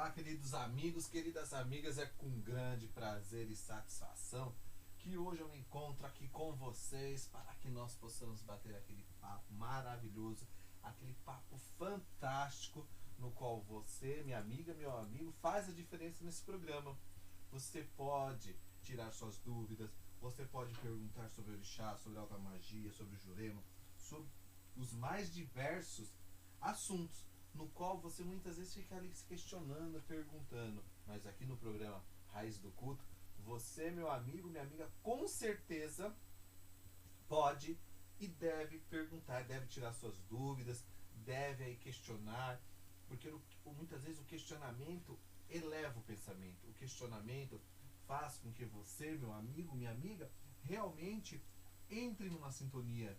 Olá, queridos amigos, queridas amigas, é com grande prazer e satisfação que hoje eu me encontro aqui com vocês para que nós possamos bater aquele papo maravilhoso, aquele papo fantástico no qual você, minha amiga, meu amigo, faz a diferença nesse programa. Você pode tirar suas dúvidas, você pode perguntar sobre o orixá, sobre a alta magia, sobre o jurema, sobre os mais diversos assuntos no qual você muitas vezes fica ali se questionando, perguntando. Mas aqui no programa Raiz do Culto, você, meu amigo, minha amiga, com certeza pode e deve perguntar, deve tirar suas dúvidas, deve aí questionar, porque muitas vezes o questionamento eleva o pensamento. O questionamento faz com que você, meu amigo, minha amiga, realmente entre numa sintonia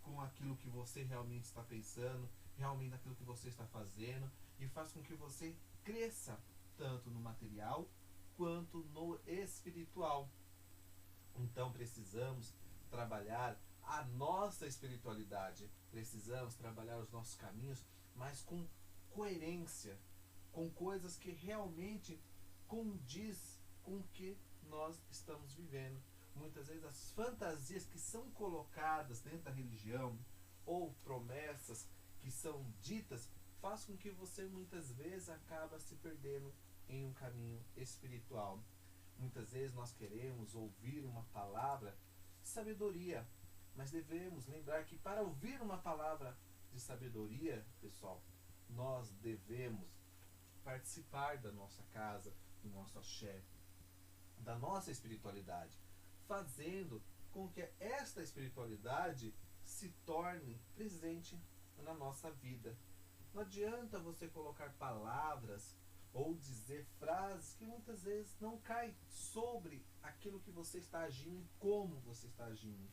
com aquilo que você realmente está pensando, realmente naquilo que você está fazendo, e faz com que você cresça tanto no material quanto no espiritual. Então precisamos trabalhar a nossa espiritualidade, precisamos trabalhar os nossos caminhos, mas com coerência, com coisas que realmente condiz com o que nós estamos vivendo. Muitas vezes as fantasias que são colocadas dentro da religião ou promessas que são ditas faz com que você muitas vezes acaba se perdendo em um caminho espiritual. Muitas vezes nós queremos ouvir uma palavra de sabedoria, mas devemos lembrar que para ouvir uma palavra de sabedoria, pessoal, nós devemos participar da nossa casa, do nosso axé, da nossa espiritualidade, fazendo com que esta espiritualidade se torne presente na nossa vida. Não adianta você colocar palavras ou dizer frases que muitas vezes não caem sobre aquilo que você está agindo e como você está agindo.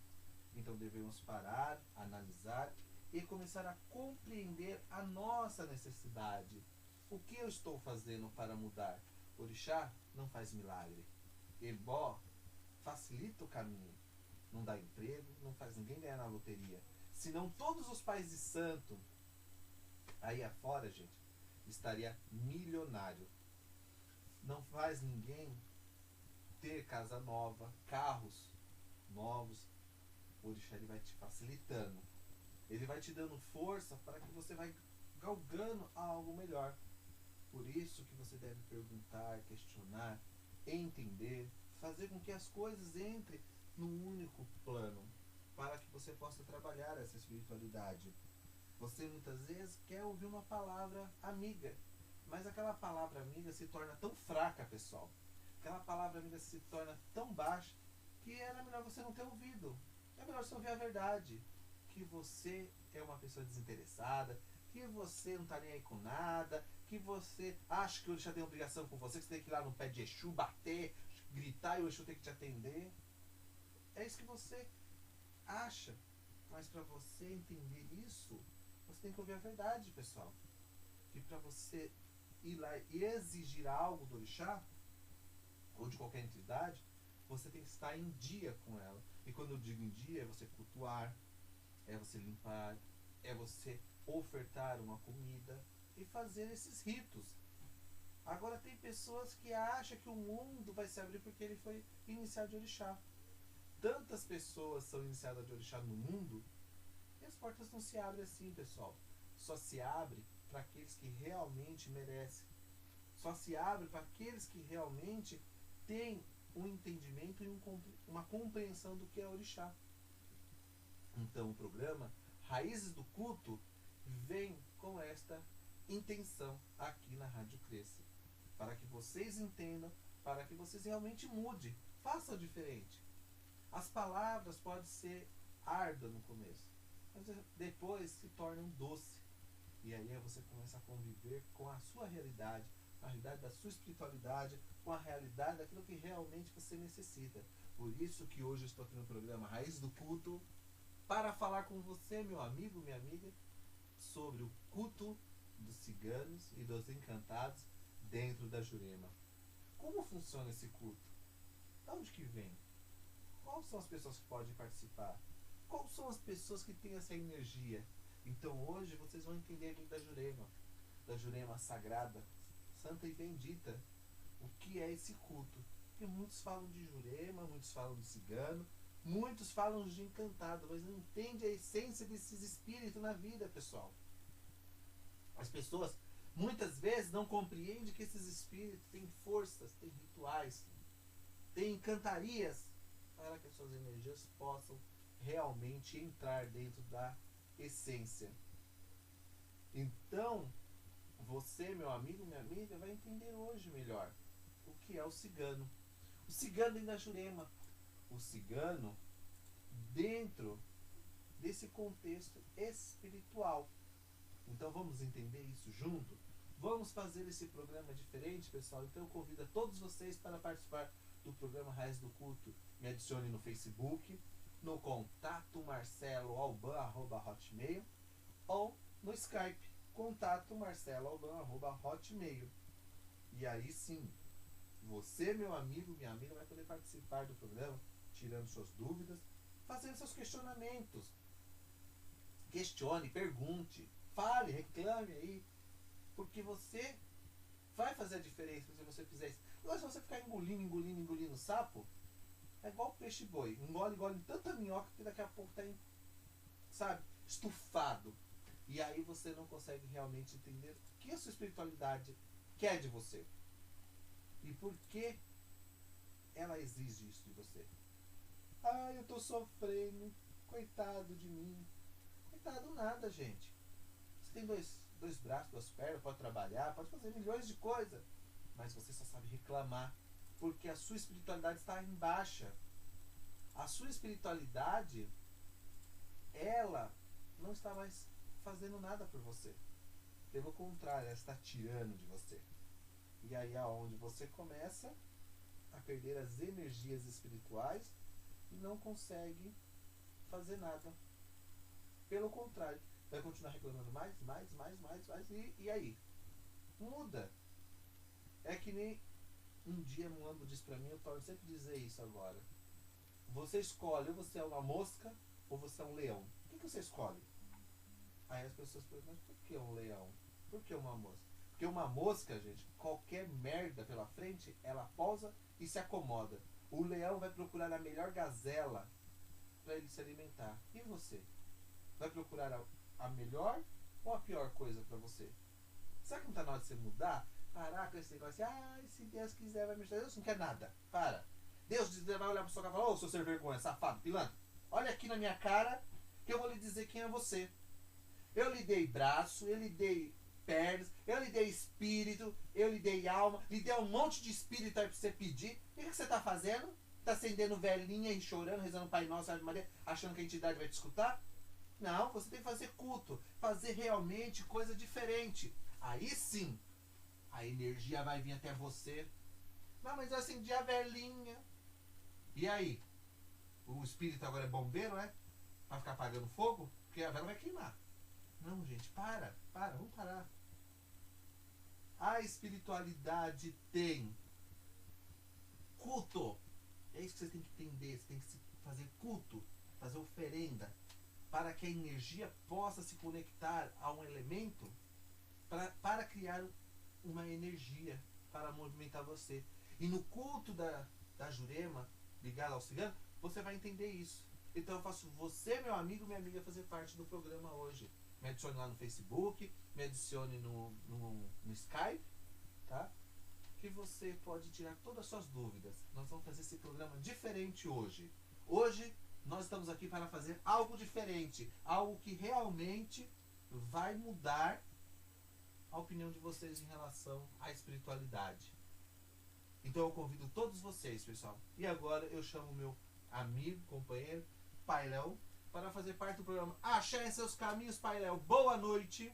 Então devemos parar, analisar e começar a compreender a nossa necessidade. O que eu estou fazendo para mudar? Orixá não faz milagre. Ebó facilita o caminho. Não dá emprego, não faz ninguém ganhar na loteria. Senão todos os pais de santo aí afora, gente, estaria milionário. Não faz ninguém ter casa nova, carros novos. O orixá ele vai te facilitando. Ele vai te dando força para que você vai galgando algo melhor. Por isso que você deve perguntar, questionar, entender, fazer com que as coisas entrem num único plano, para que você possa trabalhar essa espiritualidade. Você muitas vezes quer ouvir uma palavra amiga, mas aquela palavra amiga se torna tão fraca, pessoal. Aquela palavra amiga se torna tão baixa que era melhor você não ter ouvido. É melhor você ouvir a verdade, que você é uma pessoa desinteressada, que você não está nem aí com nada, que você acha que o Orixá tem obrigação com você, que você tem que ir lá no pé de Exu, bater, gritar e o Exu tem que te atender. É isso que você acha. Mas para você entender isso, você tem que ouvir a verdade, pessoal. Que para você ir lá e exigir algo do orixá, ou de qualquer entidade, você tem que estar em dia com ela. E quando eu digo em dia, é você cultuar, é você limpar, é você ofertar uma comida e fazer esses ritos. Agora tem pessoas que acham que o mundo vai se abrir porque ele foi iniciado de orixá. Tantas pessoas são iniciadas de orixá no mundo e as portas não se abrem assim, pessoal. Só se abre para aqueles que realmente merecem. Só se abre para aqueles que realmente têm um entendimento e uma compreensão do que é orixá. Então o programa Raízes do Culto vem com esta intenção aqui na Rádio Cresce. Para que vocês entendam, para que vocês realmente mudem, façam diferente. As palavras podem ser árduas no começo, mas depois se tornam doce. E aí você começa a conviver com a sua realidade, a realidade da sua espiritualidade, com a realidade daquilo que realmente você necessita. Por isso que hoje eu estou aqui no programa Raiz do Culto, para falar com você, meu amigo, minha amiga, sobre o culto dos ciganos e dos encantados dentro da Jurema. Como funciona esse culto? De onde que vem? Quais são as pessoas que podem participar? Quais são as pessoas que têm essa energia? Então hoje vocês vão entender da Jurema sagrada, santa e bendita, o que é esse culto. Porque muitos falam de Jurema, muitos falam de cigano, muitos falam de encantado, mas não entende a essência desses espíritos na vida, pessoal. As pessoas muitas vezes não compreendem que esses espíritos têm forças, têm rituais, têm encantarias para que as suas energias possam realmente entrar dentro da essência. Então, você, meu amigo, minha amiga, vai entender hoje melhor o que é o cigano. O cigano dentro da Jurema. O cigano dentro desse contexto espiritual. Então vamos entender isso junto? Vamos fazer esse programa diferente, pessoal? Então eu convido a todos vocês para participar do programa Raiz do Culto. Me adicione no Facebook, no contato marceloalban@hotmail ou no Skype, contato marceloalban@hotmail. E aí sim, você, meu amigo, minha amiga, vai poder participar do programa, tirando suas dúvidas, fazendo seus questionamentos. Questione, pergunte, fale, reclame aí, porque você vai fazer a diferença se você fizer isso. Agora, se você ficar engolindo sapo, é igual peixe boi. Engole tanta minhoca que daqui a pouco tá, sabe, estufado. E aí você não consegue realmente entender o que a sua espiritualidade quer de você. E por que ela exige isso de você. Ah, eu tô sofrendo. Coitado de mim. Coitado nada, gente. Você tem dois braços, duas pernas, pode trabalhar, pode fazer milhões de coisas. Mas você só sabe reclamar. Porque a sua espiritualidade está em baixa. A sua espiritualidade, ela não está mais fazendo nada por você. Pelo contrário, ela está tirando de você. E aí é onde você começa a perder as energias espirituais e não consegue fazer nada. Pelo contrário, vai continuar reclamando mais, e aí? Muda. É que nem um dia Muambo disse pra mim, eu torno sempre dizer isso agora. Você escolhe, ou você é uma mosca, ou você é um leão. O que você escolhe? Aí as pessoas perguntam, mas por que um leão? Por que uma mosca? Porque uma mosca, gente, qualquer merda pela frente, ela pousa e se acomoda. O leão vai procurar a melhor gazela para ele se alimentar. E você? Vai procurar a melhor ou a pior coisa para você? Será que não está na hora de você mudar? Parar com esse negócio assim, se Deus quiser vai me ajudar. Deus não quer nada. Para. Deus vai olhar para sua cara e falar, ô, seu ser vergonha, safado, pilantra. Olha aqui na minha cara que eu vou lhe dizer quem é você. Eu lhe dei braço, eu lhe dei pernas, eu lhe dei espírito, eu lhe dei alma, lhe dei um monte de espírito aí pra você pedir. O que você tá fazendo? Tá acendendo velhinha e chorando, rezando Pai Nosso, Ave Maria, achando que a entidade vai te escutar? Não, você tem que fazer culto, fazer realmente coisa diferente. Aí sim, a energia vai vir até você. Não, mas eu acendi a velhinha. E aí? O espírito agora é bombeiro, é? Vai ficar apagando fogo? Porque a vela vai queimar. Não, gente, vamos parar. A espiritualidade tem culto. É isso que você tem que entender. Você tem que fazer culto, fazer oferenda, para que a energia possa se conectar a um elemento para criar uma energia para movimentar você. E no culto da Jurema, ligado ao cigano, você vai entender isso. Então eu faço você, meu amigo, minha amiga, fazer parte do programa hoje. Me adicione lá no Facebook, me adicione no Skype, tá? Que você pode tirar todas as suas dúvidas. Nós vamos fazer esse programa diferente hoje. Hoje nós estamos aqui para fazer algo diferente, algo que realmente vai mudar a opinião de vocês em relação à espiritualidade. Então eu convido todos vocês, pessoal. E agora eu chamo meu amigo, companheiro, Pai Léo, para fazer parte do programa Axé em Seus Caminhos, Pai Léo. Boa noite.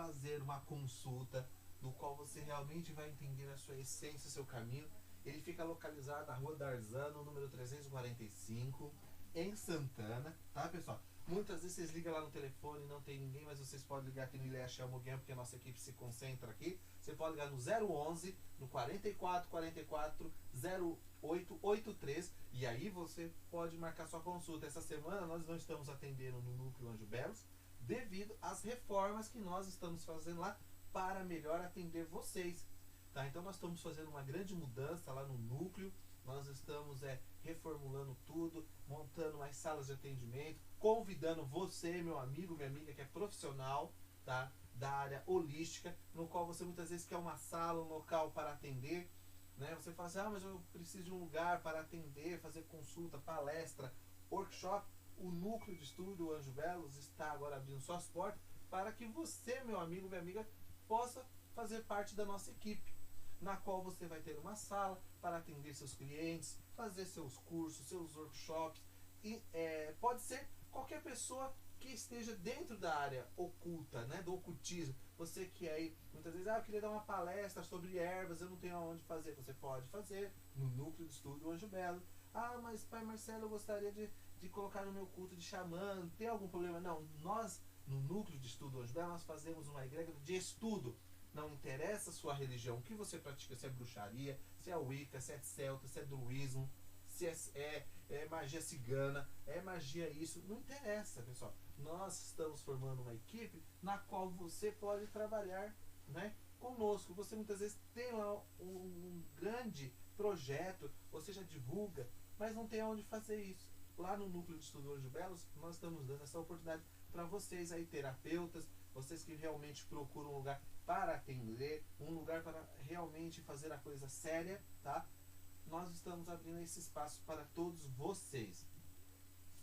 fazer uma consulta, no qual você realmente vai entender a sua essência, o seu caminho. Ele fica localizado na Rua Darzano, número 345, em Santana, tá, pessoal? Muitas vezes vocês ligam lá no telefone e não tem ninguém, mas vocês podem ligar aqui no Ilha Chalmuguem, porque a nossa equipe se concentra aqui. Você pode ligar no 011, no 44 44 0883, e aí você pode marcar sua consulta. Essa semana nós não estamos atendendo no Núcleo Anjo Belos, devido às reformas que nós estamos fazendo lá para melhor atender vocês. Tá? Então nós estamos fazendo uma grande mudança lá no núcleo, nós estamos reformulando tudo, montando mais salas de atendimento, convidando você, meu amigo, minha amiga, que é profissional, tá, da área holística, no qual você muitas vezes quer uma sala, um local para atender, né? Você fala assim, mas eu preciso de um lugar para atender, fazer consulta, palestra, workshop. O núcleo de estudo Anjo Belos está agora abrindo suas portas para que você, meu amigo, minha amiga, possa fazer parte da nossa equipe, na qual você vai ter uma sala para atender seus clientes, fazer seus cursos, seus workshops, e pode ser qualquer pessoa que esteja dentro da área oculta, né, do ocultismo. Você que aí, muitas vezes, eu queria dar uma palestra sobre ervas, eu não tenho aonde fazer. Você pode fazer no núcleo de estudo Anjo Belo. Mas pai Marcelo, eu gostaria de colocar no meu culto de xamã, tem algum problema? Não, nós no núcleo de estudo Anjo Belo, nós fazemos uma egrégora de estudo. Não interessa a sua religião, o que você pratica, se é bruxaria, se é wicca, se é celta, se é druismo, se é magia cigana, é magia isso, não interessa, pessoal. Nós estamos formando uma equipe na qual você pode trabalhar, né, conosco. Você muitas vezes tem lá um grande projeto, você já divulga, mas não tem onde fazer isso. Lá no Núcleo de Estudo Anjo Belos, nós estamos dando essa oportunidade para vocês aí, terapeutas, vocês que realmente procuram um lugar para atender, um lugar para realmente fazer a coisa séria, tá? Nós estamos abrindo esse espaço para todos vocês.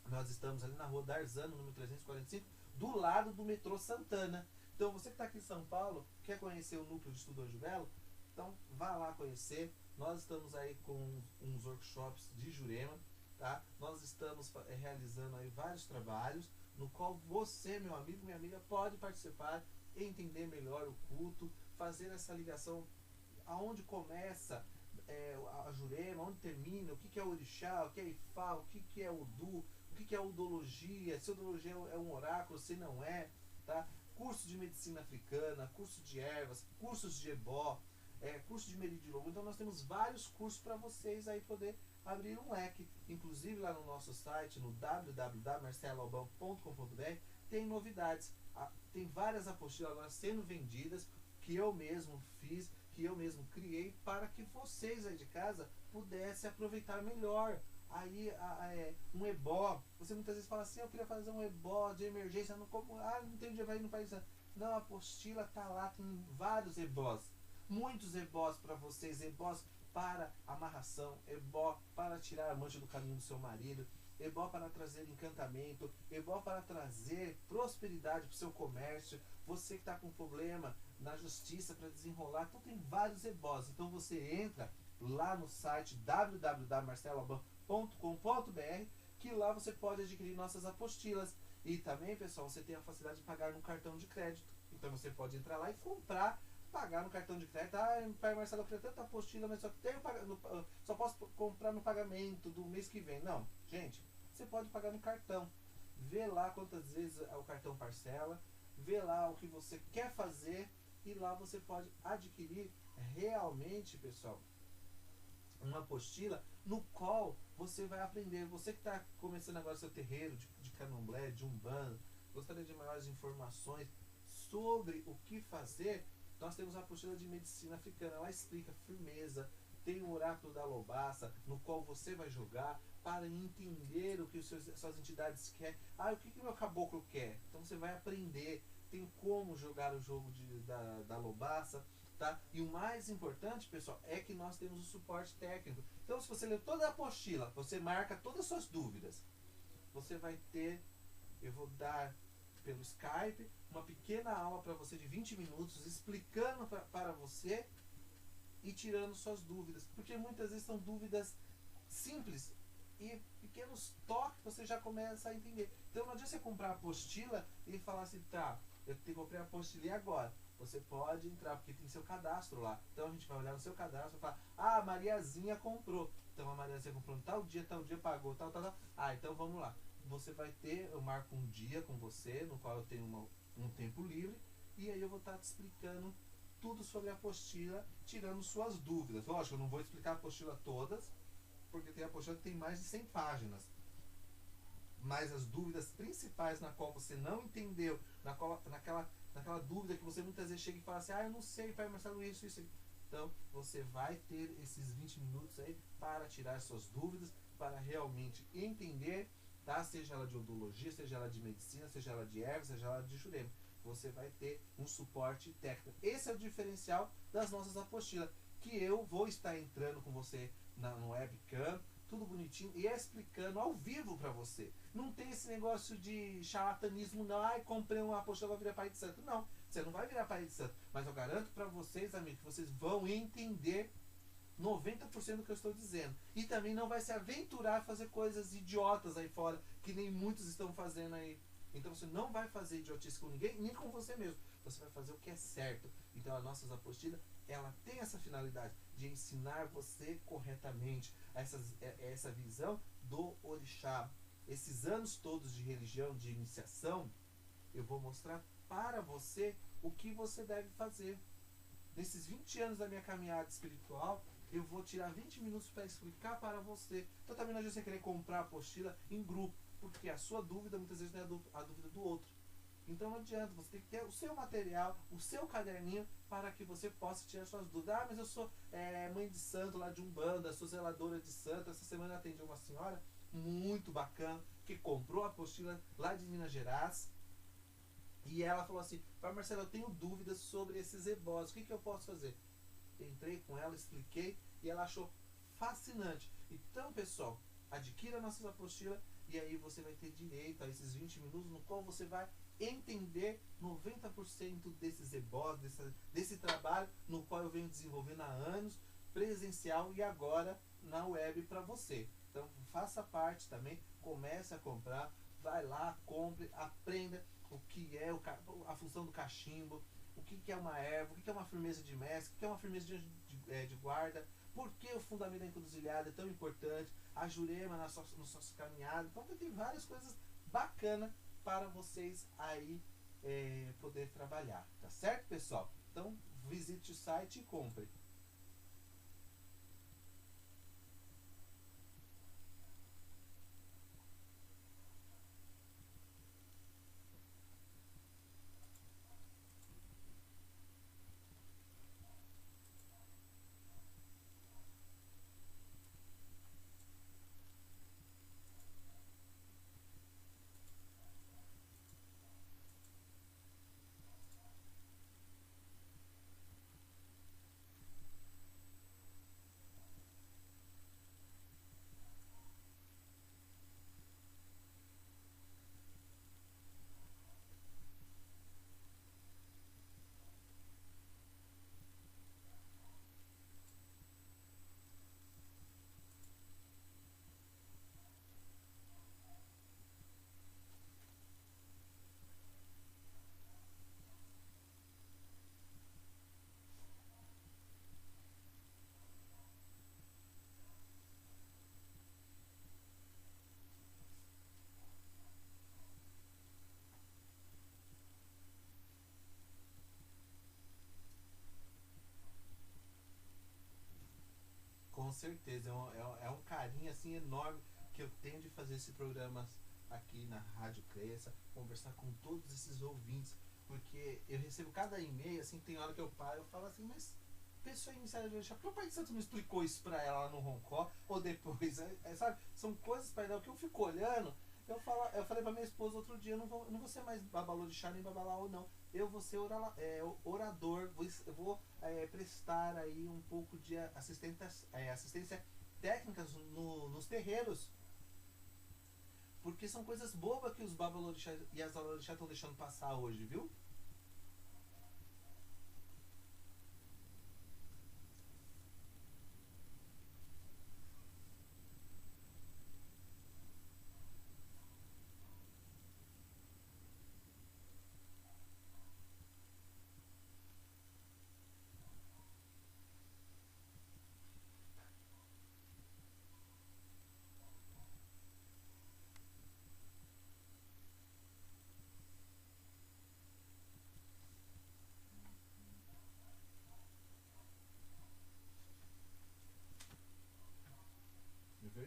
Nós estamos ali na Rua Darzano, número 345, do lado do metrô Santana. Então você que está aqui em São Paulo, quer conhecer o Núcleo de Estudo Anjo Belo, então vá lá conhecer. Nós estamos aí com uns workshops de Jurema, tá? Nós estamos realizando aí vários trabalhos, no qual você, meu amigo, minha amiga, pode participar, entender melhor o culto, fazer essa ligação, aonde começa a Jurema, onde termina, o que é orixá, o que é Ifá, o que é Udu, o que é udologia, se udologia é um oráculo, se não é, tá? Curso de medicina africana, curso de ervas, cursos de ebó, curso de meridilongo. Então nós temos vários cursos para vocês aí poder abrir um leque. Inclusive lá no nosso site, no www.marceloalbão.com.br, tem novidades. Tem várias apostilas agora sendo vendidas, que eu mesmo fiz, que eu mesmo criei, para que vocês aí de casa pudessem aproveitar melhor. Aí um ebó, você muitas vezes fala assim, eu queria fazer um ebó de emergência, não tem dinheiro para ir no país. Não, a apostila tá lá, tem vários ebós, muitos ebós para vocês, ebós para amarração, ebó para tirar a mancha do caminho do seu marido, ebó para trazer encantamento, ebó para trazer prosperidade para o seu comércio. Você que está com problema na justiça para desenrolar, então tem vários ebós. Então você entra lá no site www.marceloalbão.com.br, que lá você pode adquirir nossas apostilas. E também, pessoal, você tem a facilidade de pagar no cartão de crédito. Então você pode entrar lá e comprar, pagar no cartão de crédito. Pai Marcelo, eu queria tanta apostila, mas só posso comprar no pagamento do mês que vem. Não, gente, você pode pagar no cartão. Vê lá quantas vezes o cartão parcela, vê lá o que você quer fazer, e lá você pode adquirir realmente, pessoal, uma apostila no qual você vai aprender. Você que está começando agora seu terreiro de candomblé, de umbanda, gostaria de maiores informações sobre o que fazer, nós temos a apostila de medicina africana. Ela explica firmeza, tem o oráculo da lobaça, no qual você vai jogar para entender o que suas entidades querem. O que o meu caboclo quer? Então você vai aprender, tem como jogar o jogo da lobaça, tá? E o mais importante, pessoal, é que nós temos o suporte técnico. Então se você ler toda a apostila, você marca todas as suas dúvidas, você vai ter, eu vou dar pelo Skype uma pequena aula para você de 20 minutos, explicando para você e tirando suas dúvidas, porque muitas vezes são dúvidas simples e pequenos toques você já começa a entender. Então não adianta você comprar a apostila e falar assim, tá, eu comprei a apostila agora. Você pode entrar, porque tem seu cadastro lá. Então a gente vai olhar no seu cadastro e falar, ah, a Mariazinha comprou. Então a Mariazinha comprou tal dia, pagou, tal. Ah, então vamos lá. Você vai ter, eu marco um dia com você, no qual eu tenho um tempo livre, e aí eu vou estar te explicando tudo sobre a apostila, tirando suas dúvidas. Lógico, eu não vou explicar a apostila todas, porque tem a apostila que tem mais de 100 páginas. Mas as dúvidas principais na qual você não entendeu, naquela dúvida que você muitas vezes chega e fala assim, ah, eu não sei, pai Marcelo, isso. Então, você vai ter esses 20 minutos aí para tirar suas dúvidas, para realmente entender, tá? Seja ela de odontologia, seja ela de medicina, seja ela de ervas, seja ela de jurema. Você vai ter um suporte técnico. Esse é o diferencial das nossas apostilas, que eu vou estar entrando com você no webcam, tudo bonitinho, e explicando ao vivo para você. Não tem esse negócio de charlatanismo, não. Ai, comprei uma apostila, vou virar pai de santo. Não, você não vai virar pai de santo. Mas eu garanto para vocês, amigos, que vocês vão entender 90% do que eu estou dizendo. E também não vai se aventurar a fazer coisas idiotas aí fora, que nem muitos estão fazendo aí. Então você não vai fazer idiotice com ninguém, nem com você mesmo. Você vai fazer o que é certo. Então as nossas apostilas, ela tem essa finalidade de ensinar você corretamente essa visão do orixá. Esses anos todos de religião, de iniciação, eu vou mostrar para você o que você deve fazer. Nesses 20 anos da minha caminhada espiritual, eu vou tirar 20 minutos para explicar para você. Então também não adianta você querer comprar a apostila em grupo, porque a sua dúvida muitas vezes não é a dúvida do outro. Então não adianta, você tem que ter o seu material, o seu caderninho, para que você possa tirar suas dúvidas. Ah, mas eu sou mãe de santo lá de Umbanda, sou zeladora de santo. Essa semana eu atendi uma senhora muito bacana, que comprou a apostila lá de Minas Gerais. E ela falou assim, pai Marcelo, eu tenho dúvidas sobre esses ebós, o que eu posso fazer? Entrei com ela, expliquei, e ela achou fascinante. Então, pessoal, adquira nossas apostilas, e aí você vai ter direito a esses 20 minutos, no qual você vai entender 90% desses ebós, desse trabalho, no qual eu venho desenvolvendo há anos, presencial e agora na web para você. Então, faça parte também, comece a comprar, vai lá, compre, aprenda o que é a função do cachimbo, o que é uma erva, o que é uma firmeza de mestre, o que é uma firmeza de guarda, por que o fundamento da encruzilhada é tão importante, a jurema na sua caminhada. Então tem várias coisas bacanas para vocês aí poder trabalhar, tá certo, pessoal? Então visite o site e compre. Com certeza, é um carinho assim enorme que eu tenho de fazer esse programa aqui na Rádio Cresça, conversar com todos esses ouvintes, porque eu recebo cada e-mail, assim, tem hora que eu paro, eu falo assim, mas pessoa iniciada de orixá, por que o Pai de Santo não explicou isso pra ela lá no Roncó, ou depois, sabe? São coisas, Pai, que eu fico olhando, eu falei pra minha esposa outro dia, eu não vou ser mais babalorixá nem babalaô, não. Eu vou ser orador, eu vou prestar aí um pouco de assistência técnicas nos terreiros. Porque são coisas bobas que os babalorixás e as alorixás estão deixando passar hoje, viu?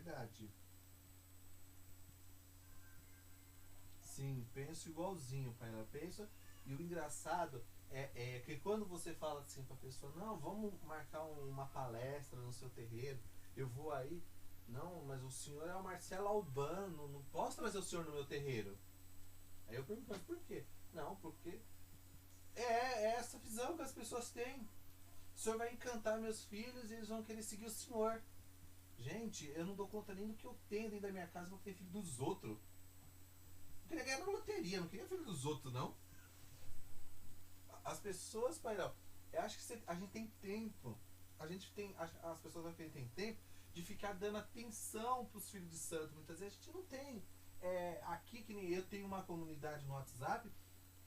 verdade. Sim, penso igualzinho, pai. Eu penso. E o engraçado é que quando você fala assim pra pessoa, não, vamos marcar uma palestra no seu terreiro, eu vou aí. Não, mas o senhor é o Marcelo Albano, não posso trazer o senhor no meu terreiro. Aí eu pergunto, mas por quê? Não, porque é essa visão que as pessoas têm. O senhor vai encantar meus filhos e eles vão querer seguir o senhor. Gente, eu não dou conta nem do que eu tenho dentro da minha casa, vou ter filho dos outros. Eu queria ganhar na loteria, não queria filho dos outros, não. As pessoas, Pairão, eu acho que a gente tem tempo. A gente tem. As pessoas aqui têm tempo de ficar dando atenção pros filhos de santo. Muitas vezes a gente não tem. Aqui, que nem eu tenho uma comunidade no WhatsApp,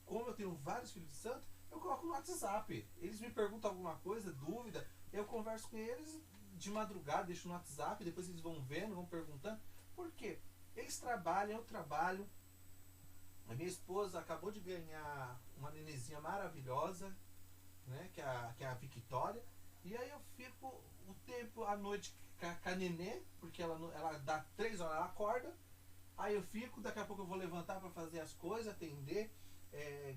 como eu tenho vários filhos de santo, eu coloco no WhatsApp. Eles me perguntam alguma coisa, dúvida, eu converso com eles de madrugada, deixo no WhatsApp, depois eles vão vendo, vão perguntando. Por quê? Eles trabalham, eu trabalho. A minha esposa acabou de ganhar uma nenenzinha maravilhosa, né? Que é a Victoria. E aí eu fico o tempo à noite com a nenê, porque ela dá 3 horas, ela acorda. Aí eu fico, daqui a pouco eu vou levantar para fazer as coisas, atender,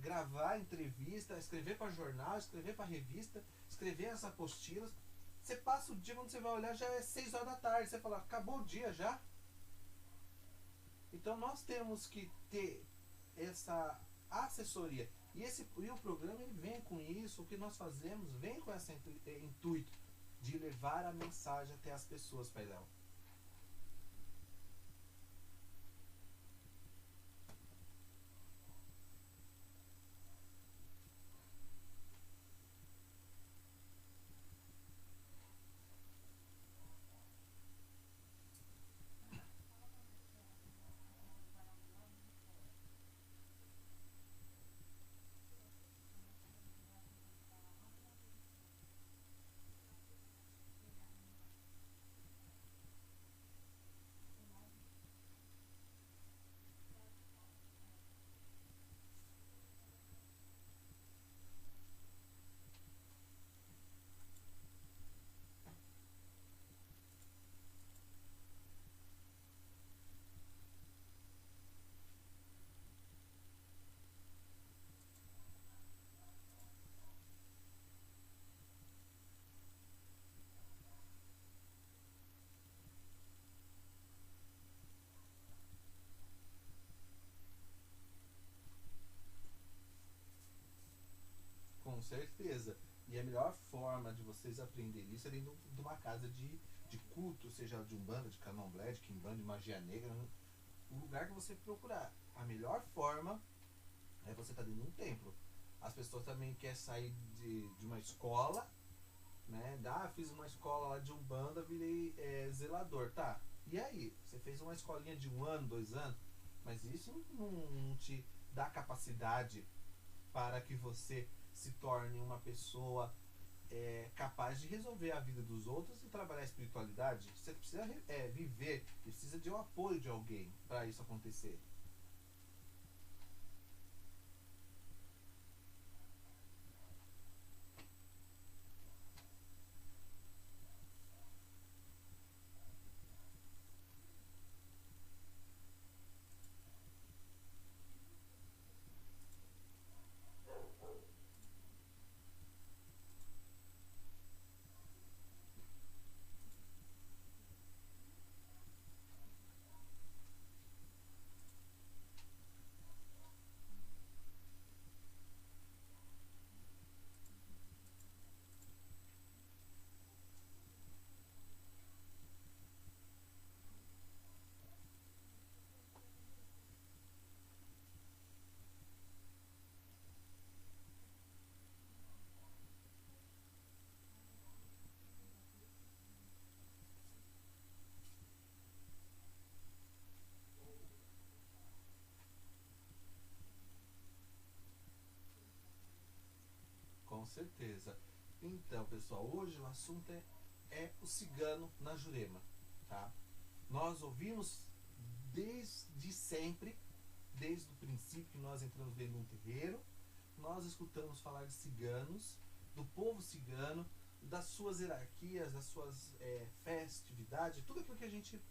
gravar entrevista, escrever para jornal, escrever para revista, escrever as apostilas. Você passa o dia, quando você vai olhar, já é 6 horas da tarde. Você fala, acabou o dia já? Então nós temos que ter essa assessoria. E o programa ele vem com isso, o que nós fazemos vem com esse intuito de levar a mensagem até as pessoas, Pai Léo. Com certeza. E a melhor forma de vocês aprenderem isso é dentro de uma casa de culto, seja de umbanda, de candomblé, de quimbanda, de magia negra, o lugar que você procurar. A melhor forma é você estar dentro de um templo. As pessoas também querem sair de uma escola, né? Fiz uma escola lá de umbanda, virei zelador, tá? E aí? Você fez uma escolinha de 1 ano, 2 anos, mas isso não te dá capacidade para que você se torne uma pessoa capaz de resolver a vida dos outros e trabalhar a espiritualidade. Você precisa viver, precisa de um apoio de alguém para isso acontecer. Com certeza. Então, pessoal, hoje o assunto é o cigano na Jurema, tá? Nós ouvimos desde sempre, desde o princípio que nós entramos dentro de um terreiro, nós escutamos falar de ciganos, do povo cigano, das suas hierarquias, das suas festividades, tudo aquilo que a gente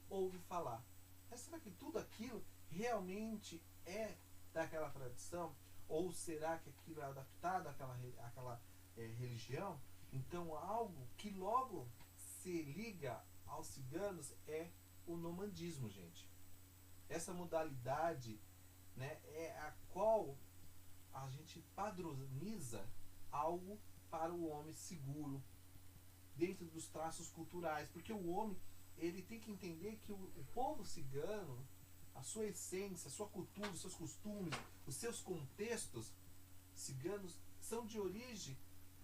ouve falar. Mas será que tudo aquilo realmente é daquela tradição? Ou será que aquilo é adaptado àquela religião? Então, algo que logo se liga aos ciganos é o nomadismo, gente. Essa modalidade, né, é a qual a gente padroniza algo para o homem seguro, dentro dos traços culturais, porque o homem ele tem que entender que o povo cigano, a sua essência, a sua cultura, os seus costumes, os seus contextos ciganos são de origem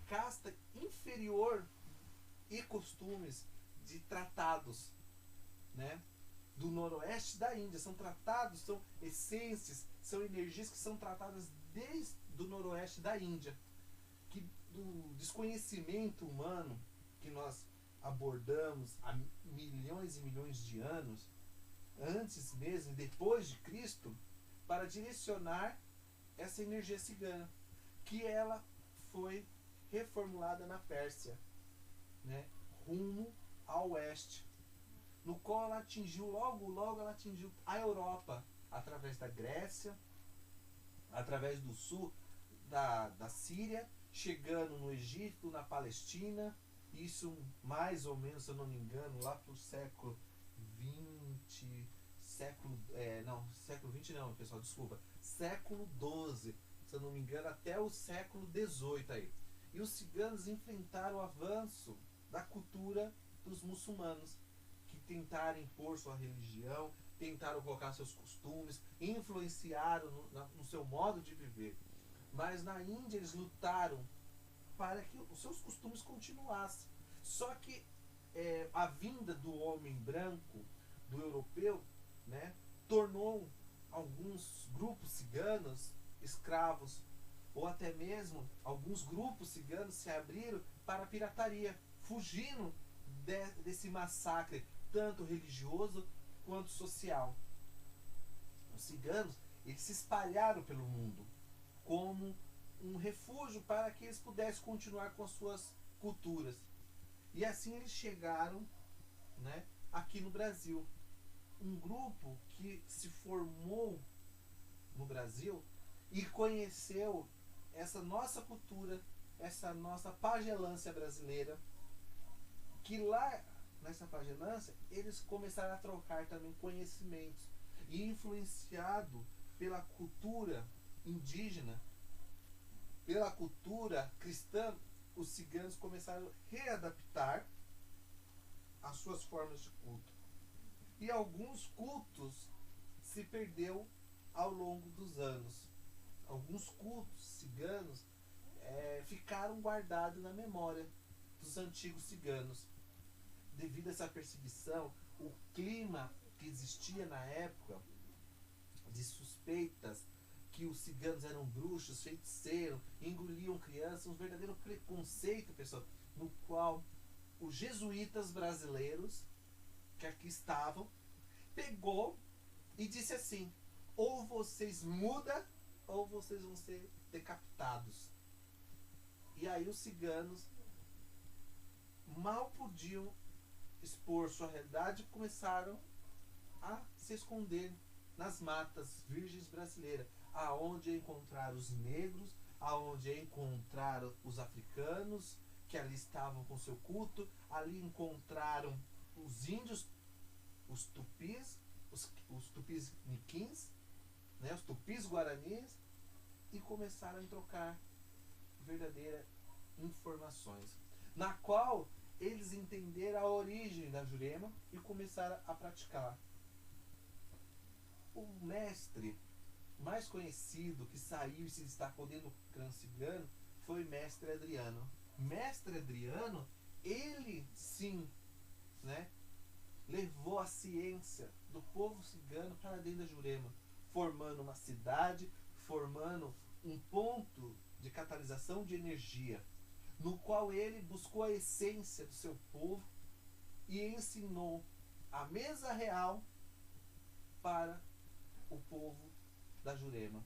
casta inferior e costumes de tratados, né, do noroeste da Índia. São tratados, são essências, são energias que são tratadas desde o noroeste da Índia, que do desconhecimento humano que nós abordamos há milhões e milhões de anos, antes mesmo e depois de Cristo, para direcionar essa energia cigana, que ela foi reformulada na Pérsia, né, rumo ao oeste, no qual ela atingiu, logo ela atingiu a Europa, através da Grécia, através do sul da Síria, chegando no Egito, na Palestina, isso mais ou menos, se eu não me engano, lá para o século XX, século XX não, pessoal, desculpa, século XII, se eu não me engano, até o século XVIII aí. E os ciganos enfrentaram o avanço da cultura dos muçulmanos, que tentaram impor sua religião, tentaram colocar seus costumes, influenciaram no seu modo de viver. Mas na Índia eles lutaram para que os seus costumes continuassem. Só que a vinda do homem branco, do europeu, né, tornou alguns grupos ciganos escravos, ou até mesmo alguns grupos ciganos se abriram para a pirataria, fugindo desse massacre, tanto religioso quanto social. Os ciganos eles se espalharam pelo mundo como um refúgio para que eles pudessem continuar com as suas culturas. E assim eles chegaram, né, aqui no Brasil. Um grupo que se formou no Brasil e conheceu essa nossa cultura, essa nossa pagelância brasileira, que lá nessa pagelância eles começaram a trocar também conhecimentos, e influenciado pela cultura indígena, pela cultura cristã, os ciganos começaram a readaptar as suas formas de culto. E alguns cultos se perdeu ao longo dos anos. Alguns cultos ciganos ficaram guardados na memória dos antigos ciganos. Devido a essa perseguição, o clima que existia na época de suspeitas que os ciganos eram bruxos, feiticeiros, engoliam crianças, um verdadeiro preconceito, pessoal, no qual os jesuítas brasileiros que aqui estavam pegou e disse assim: ou vocês mudam ou vocês vão ser decapitados. E aí os ciganos mal podiam expor sua realidade e começaram a se esconder nas matas virgens brasileiras, aonde encontraram os negros, aonde encontraram os africanos que ali estavam com seu culto, ali encontraram os índios, os tupis, os tupis miquins, né, os tupis guaranis, e começaram a trocar verdadeiras informações, na qual eles entenderam a origem da Jurema e começaram a praticar. O mestre mais conhecido que saiu e se destacou dentro do clã cigano foi Mestre Adriano. Mestre Adriano, ele sim, né, levou a ciência do povo cigano para dentro da Jurema, formando uma cidade, formando um ponto de catalisação de energia, no qual ele buscou a essência do seu povo e ensinou a mesa real para o povo da Jurema,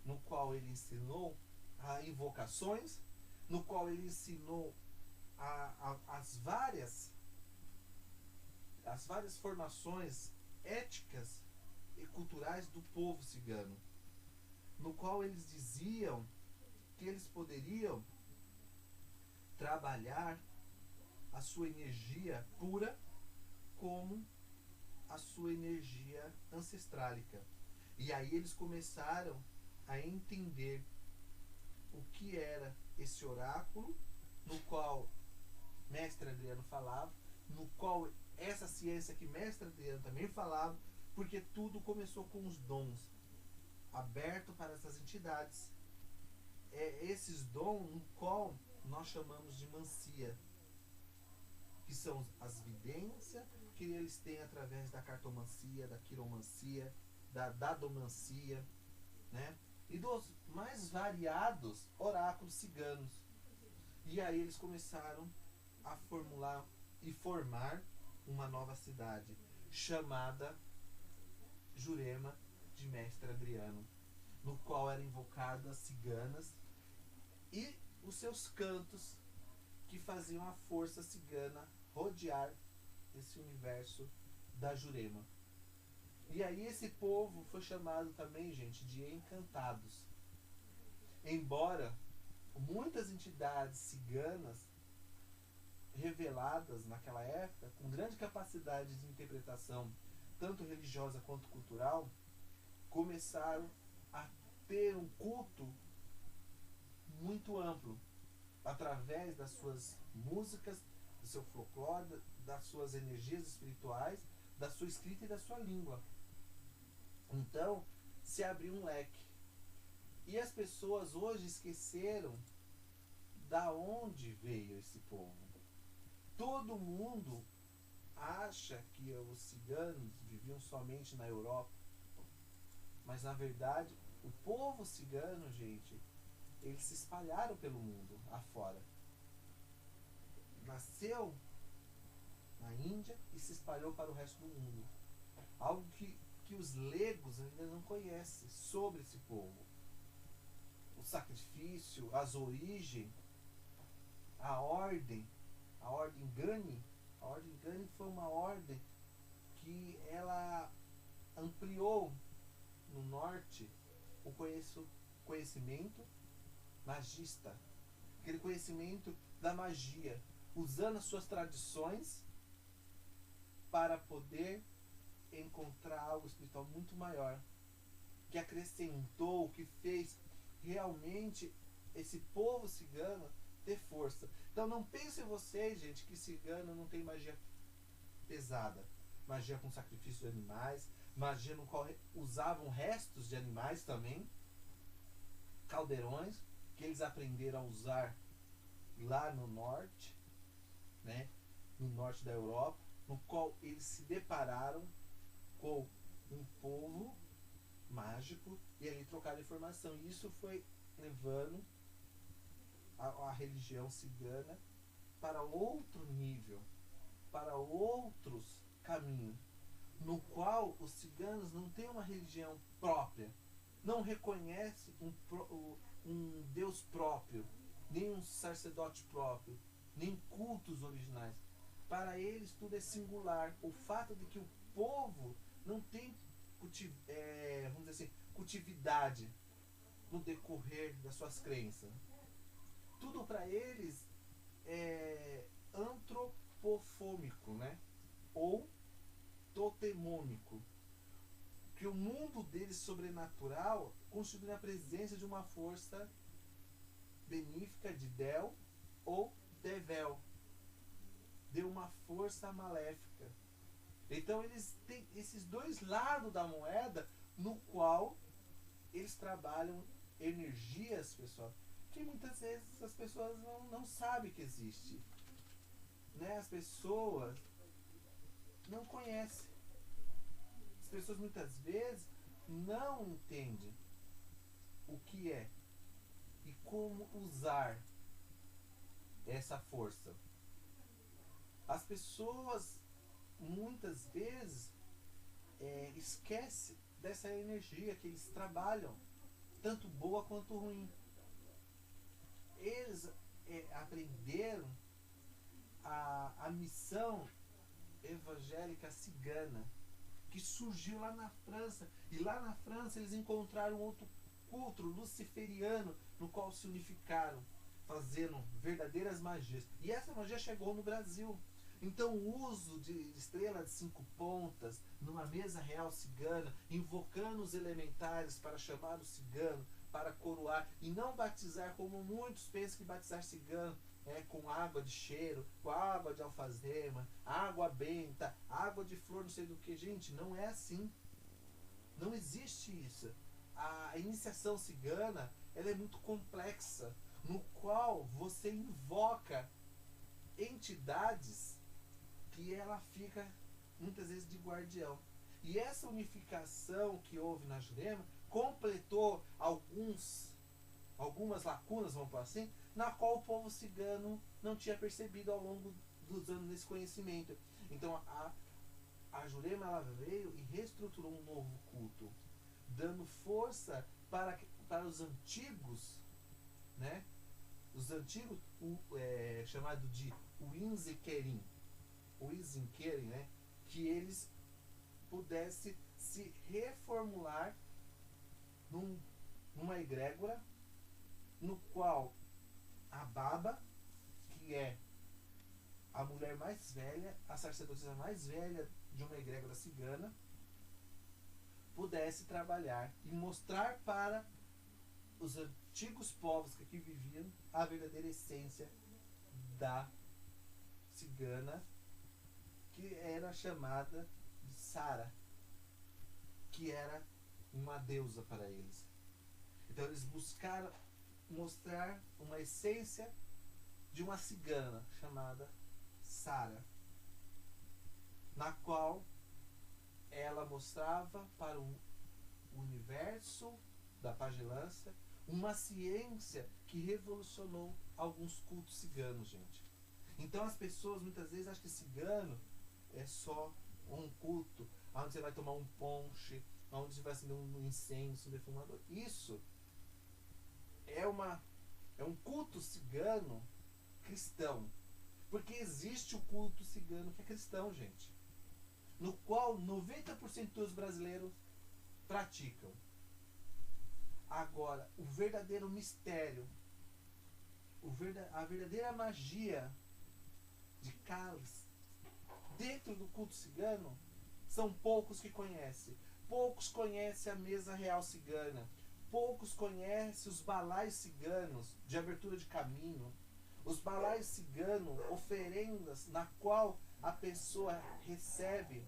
no qual ele ensinou as invocações, no qual ele ensinou as várias as várias formações éticas e culturais do povo cigano, no qual eles diziam que eles poderiam trabalhar a sua energia pura como a sua energia ancestrálica. E aí eles começaram a entender o que era esse oráculo, no qual Mestre Adriano falava, no qual essa ciência que Mestre Adriano também falava, porque tudo começou com os dons aberto para essas entidades. Esses dons no qual nós chamamos de mancia, que são as vidências que eles têm através da cartomancia, da quiromancia, da dadomancia, né? E dos mais variados oráculos ciganos. E aí eles começaram a formular e formar uma nova cidade chamada Jurema de Mestre Adriano, no qual eram invocadas ciganas e os seus cantos que faziam a força cigana rodear esse universo da Jurema. E aí esse povo foi chamado também, gente, de encantados. Embora muitas entidades ciganas reveladas naquela época, com grande capacidade de interpretação, tanto religiosa quanto cultural, começaram a ter um culto muito amplo, através das suas músicas, do seu folclore, das suas energias espirituais, da sua escrita e da sua língua. Então, se abriu um leque. E as pessoas hoje esqueceram da onde veio esse povo. Todo mundo acha que os ciganos viviam somente na Europa. Mas, na verdade, o povo cigano, gente, eles se espalharam pelo mundo afora. Nasceu na Índia e se espalhou para o resto do mundo. Algo que os leigos ainda não conhecem sobre esse povo. O sacrifício, as origens, a ordem Gani. A ordem Gani foi uma ordem que ela ampliou no norte o conhecimento magista, aquele conhecimento da magia, usando as suas tradições para poder encontrar algo espiritual muito maior, que acrescentou, que fez realmente esse povo cigano ter força. Então não pensem vocês, gente, que cigano não tem magia pesada, magia com sacrifício de animais, magia no qual usavam restos de animais também, caldeirões que eles aprenderam a usar lá no norte, né, no norte da Europa, no qual eles se depararam com um povo mágico e ali trocaram informação. E isso foi levando a religião cigana para outro nível, para outros caminhos, no qual os ciganos não têm uma religião própria, não reconhecem um Deus próprio, nem um sacerdote próprio, nem cultos originais. Para eles tudo é singular. O fato de que o povo não tem vamos dizer assim, cultividade no decorrer das suas crenças. Tudo para eles é antropofômico, né? Ou totemônico. Que o mundo deles sobrenatural constitui a presença de uma força benífica de Del ou Devel, de uma força maléfica. Então eles têm esses dois lados da moeda, no qual eles trabalham energias, pessoal, que muitas vezes as pessoas não sabem que existe, né? As pessoas não conhecem. As pessoas muitas vezes não entendem o que é e como usar essa força. As pessoas muitas vezes esquecem dessa energia que eles trabalham, tanto boa quanto ruim. Eles aprenderam a missão evangélica cigana, que surgiu lá na França. E lá na França eles encontraram outro culto luciferiano, no qual se unificaram, fazendo verdadeiras magias. E essa magia chegou no Brasil. Então o uso de estrela de 5 pontas numa mesa real cigana, invocando os elementares para chamar o cigano, para coroar, e não batizar como muitos pensam que batizar cigano é com água de cheiro, com água de alfazema, água benta, água de flor, não sei do que. Gente, não é assim. Não existe isso. A iniciação cigana, ela é muito complexa, no qual você invoca entidades que ela fica muitas vezes de guardião. E essa unificação que houve na Jurema completou algumas lacunas, vamos falar assim, na qual o povo cigano não tinha percebido ao longo dos anos desse conhecimento. Então a Jurema, ela veio e reestruturou um novo culto, dando força para os antigos, né? Os antigos, chamado de Uinzequerim, né? Que eles pudessem se reformular numa egrégora, no qual a Baba, que é a mulher mais velha, a sacerdotisa mais velha de uma egrégora cigana, pudesse trabalhar e mostrar para os antigos povos que aqui viviam a verdadeira essência da cigana, que era chamada de Sara, que era uma deusa para eles. Então eles buscaram mostrar uma essência de uma cigana chamada Sara, na qual ela mostrava para o universo da pagelância uma ciência que revolucionou alguns cultos ciganos, gente. Então as pessoas muitas vezes acham que cigano é só um culto onde você vai tomar um ponche, onde você vai acender um incenso, um defumador. Isso é um culto cigano cristão. Porque existe o culto cigano que é cristão, gente, no qual 90% dos brasileiros praticam. Agora, o verdadeiro mistério, a verdadeira magia de cálice dentro do culto cigano, são poucos que conhecem. Poucos conhecem a mesa real cigana. Poucos conhecem os balais ciganos de abertura de caminho. Os balais ciganos, oferendas na qual a pessoa recebe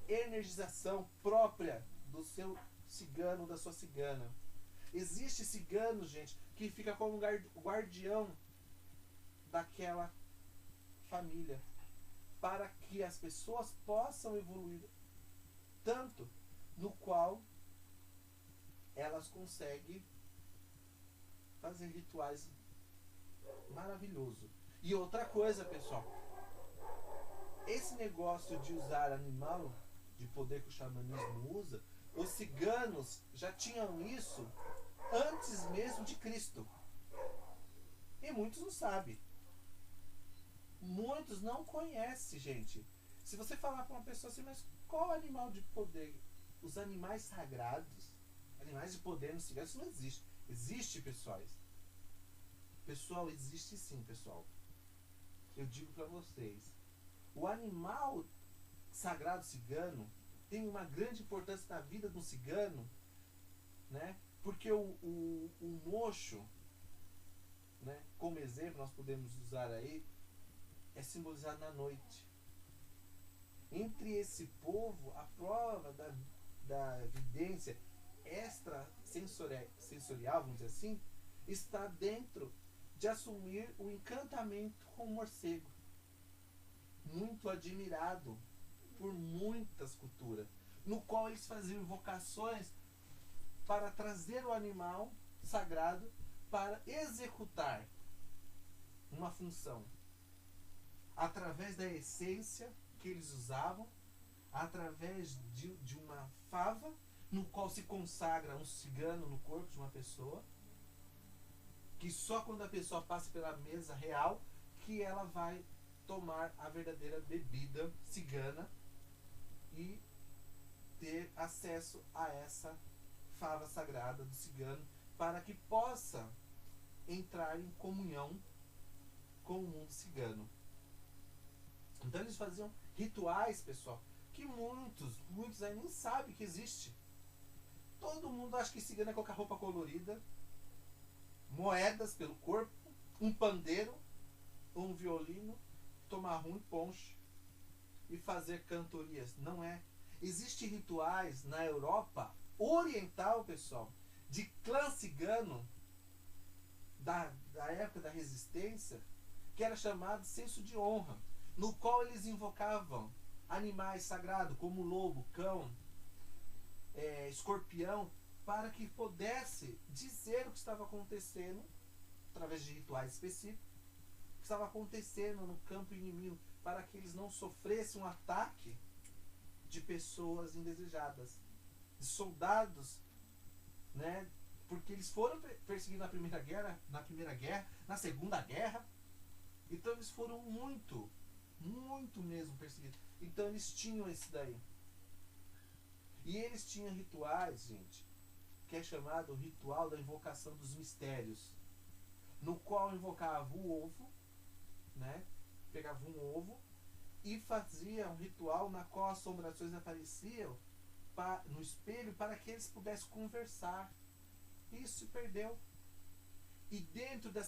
energização própria do seu cigano, da sua cigana. Existe cigano, gente, que fica como guardião daquela família, para que as pessoas possam evoluir tanto, no qual elas conseguem fazer rituais maravilhosos. E outra coisa, pessoal, esse negócio de usar animal de poder que o xamanismo usa, os ciganos já tinham isso antes mesmo de Cristo. E muitos não sabem. Muitos não conhecem, gente. Se você falar para uma pessoa assim, mas qual animal de poder? Os animais sagrados, animais de poder no cigano, isso não existe. Existe, pessoais. Pessoal, existe sim, pessoal. Eu digo para vocês. O animal sagrado cigano tem uma grande importância na vida do cigano, né? Porque o mocho, né, como exemplo, nós podemos usar aí, é simbolizado na noite. Entre esse povo, a prova da evidência extrasensorial, vamos dizer assim, está dentro de assumir o encantamento com o morcego. Muito admirado por muitas culturas, no qual eles faziam invocações para trazer o animal sagrado para executar uma função através da essência que eles usavam, através de uma fava, no qual se consagra um cigano no corpo de uma pessoa, que só quando a pessoa passa pela mesa real que ela vai tomar a verdadeira bebida cigana e ter acesso a essa fava sagrada do cigano, para que possa entrar em comunhão com o mundo cigano. Então eles faziam rituais, pessoal, que muitos aí nem sabem que existe. Todo mundo acha que cigano é colocar roupa colorida, moedas pelo corpo, um pandeiro, um violino, tomar rum e ponche e fazer cantorias. Não é. Existem rituais na Europa oriental, pessoal, de clã cigano da época da resistência, que era chamado senso de honra, no qual eles invocavam animais sagrados como lobo, cão, escorpião, para que pudesse dizer o que estava acontecendo através de rituais específicos, o que estava acontecendo no campo inimigo, para que eles não sofressem um ataque de pessoas indesejadas, de soldados, né? Porque eles foram perseguidos na Primeira Guerra, na Segunda Guerra. Então eles foram muito mesmo perseguidos. Então eles tinham esse daí. E eles tinham rituais, gente, que é chamado ritual da invocação dos mistérios, no qual invocava o ovo, né? Pegava um ovo e fazia um ritual na qual as assombrações apareciam no espelho para que eles pudessem conversar. Isso se perdeu. E dentro da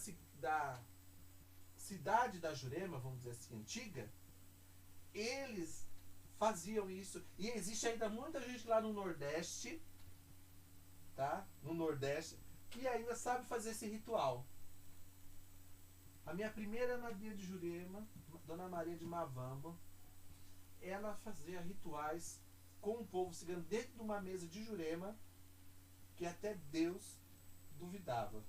cidade da Jurema, vamos dizer assim, antiga, eles faziam isso. E existe ainda muita gente lá no Nordeste, tá? No Nordeste, que ainda sabe fazer esse ritual. A minha primeira Maria de Jurema, Dona Maria de Mavamba, ela fazia rituais com o povo cigano dentro de uma mesa de Jurema, que até Deus duvidava.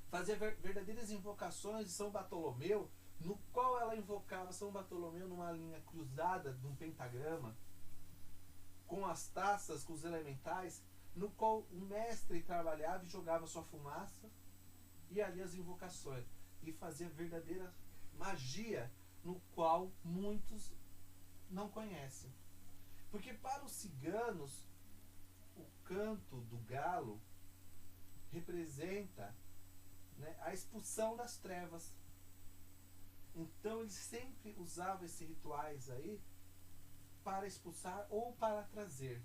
Fazia verdadeiras invocações de São Bartolomeu, no qual ela invocava São Bartolomeu numa linha cruzada de um pentagrama, com as taças, com os elementais, no qual o mestre trabalhava e jogava sua fumaça, e ali as invocações, e fazia verdadeira magia, no qual muitos não conhecem. Porque para os ciganos, o canto do galo representa, né, a expulsão das trevas. Então eles sempre usavam esses rituais aí para expulsar ou para trazer.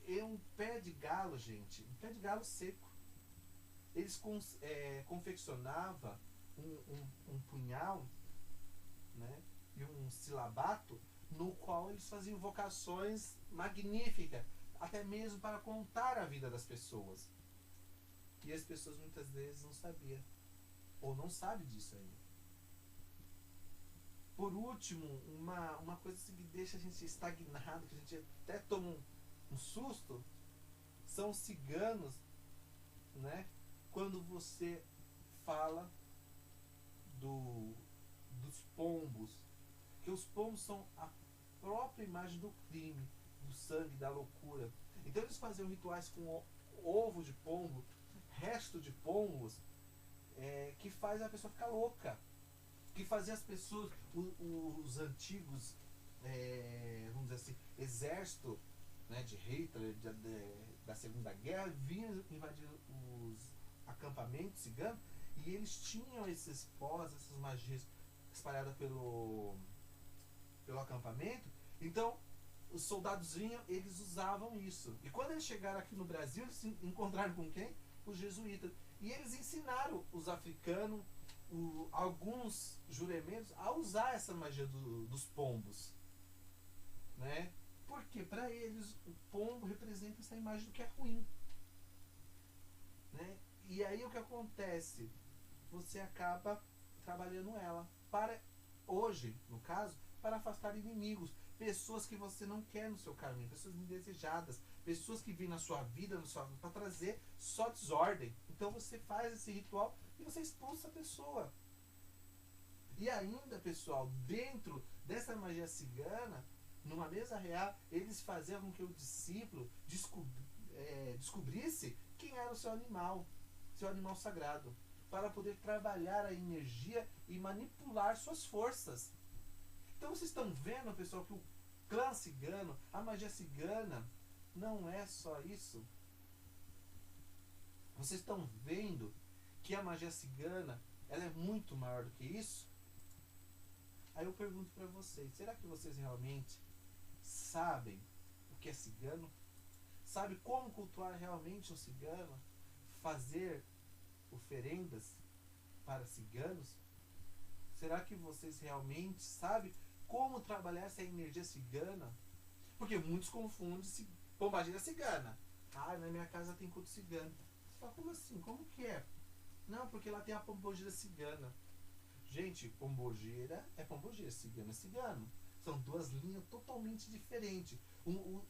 E um pé de galo, gente, um pé de galo seco, eles confeccionavam um punhal, né, e um silabato, no qual eles faziam invocações magníficas, até mesmo para contar a vida das pessoas. E as pessoas muitas vezes não sabiam, ou não sabem disso ainda. Por último, uma coisa que deixa a gente estagnado, que a gente até toma um susto, são os ciganos, né? Quando você fala dos pombos, que os pombos são a própria imagem do crime, do sangue, da loucura. Então eles faziam rituais com ovo de pombo, resto de pombos, que faz a pessoa ficar louca, que fazia as pessoas, os antigos, vamos dizer assim, exército, né, de Hitler, da Segunda Guerra, vinham invadir os acampamentos ciganos, e eles tinham esses pós, essas magias espalhadas pelo acampamento. Então os soldados vinham, eles usavam isso. E quando eles chegaram aqui no Brasil, eles se encontraram com quem? Os jesuítas. E eles ensinaram os africanos, alguns jurementos, a usar essa magia dos pombos, né? Porque para eles o pombo representa essa imagem do que é ruim, né? E aí o que acontece? Você acaba trabalhando ela para, hoje, no caso, para afastar inimigos, pessoas que você não quer no seu caminho, pessoas indesejadas, pessoas que vêm na sua vida, para trazer só desordem. Então você faz esse ritual e você expulsa a pessoa. E ainda, pessoal, dentro dessa magia cigana, numa mesa real, eles faziam com que o discípulo descobrisse quem era o seu animal sagrado. para poder trabalhar a energia e manipular suas forças. Então vocês estão vendo, pessoal, que o clã cigano, a magia cigana, não é só isso. Vocês estão vendo que a magia cigana, ela é muito maior do que isso? Aí eu pergunto para vocês, será que vocês realmente sabem o que é cigano? Sabe como cultuar realmente um cigano? Fazer oferendas para ciganos? Será que vocês realmente sabem como trabalhar essa energia cigana? Porque muitos confundem pombagira cigana. Ah, na minha casa tem culto cigano. Você fala, como assim? Como que é? Não, porque lá tem a pombogira cigana. Gente, pombogira é pombogira, cigano é cigano. São duas linhas totalmente diferentes.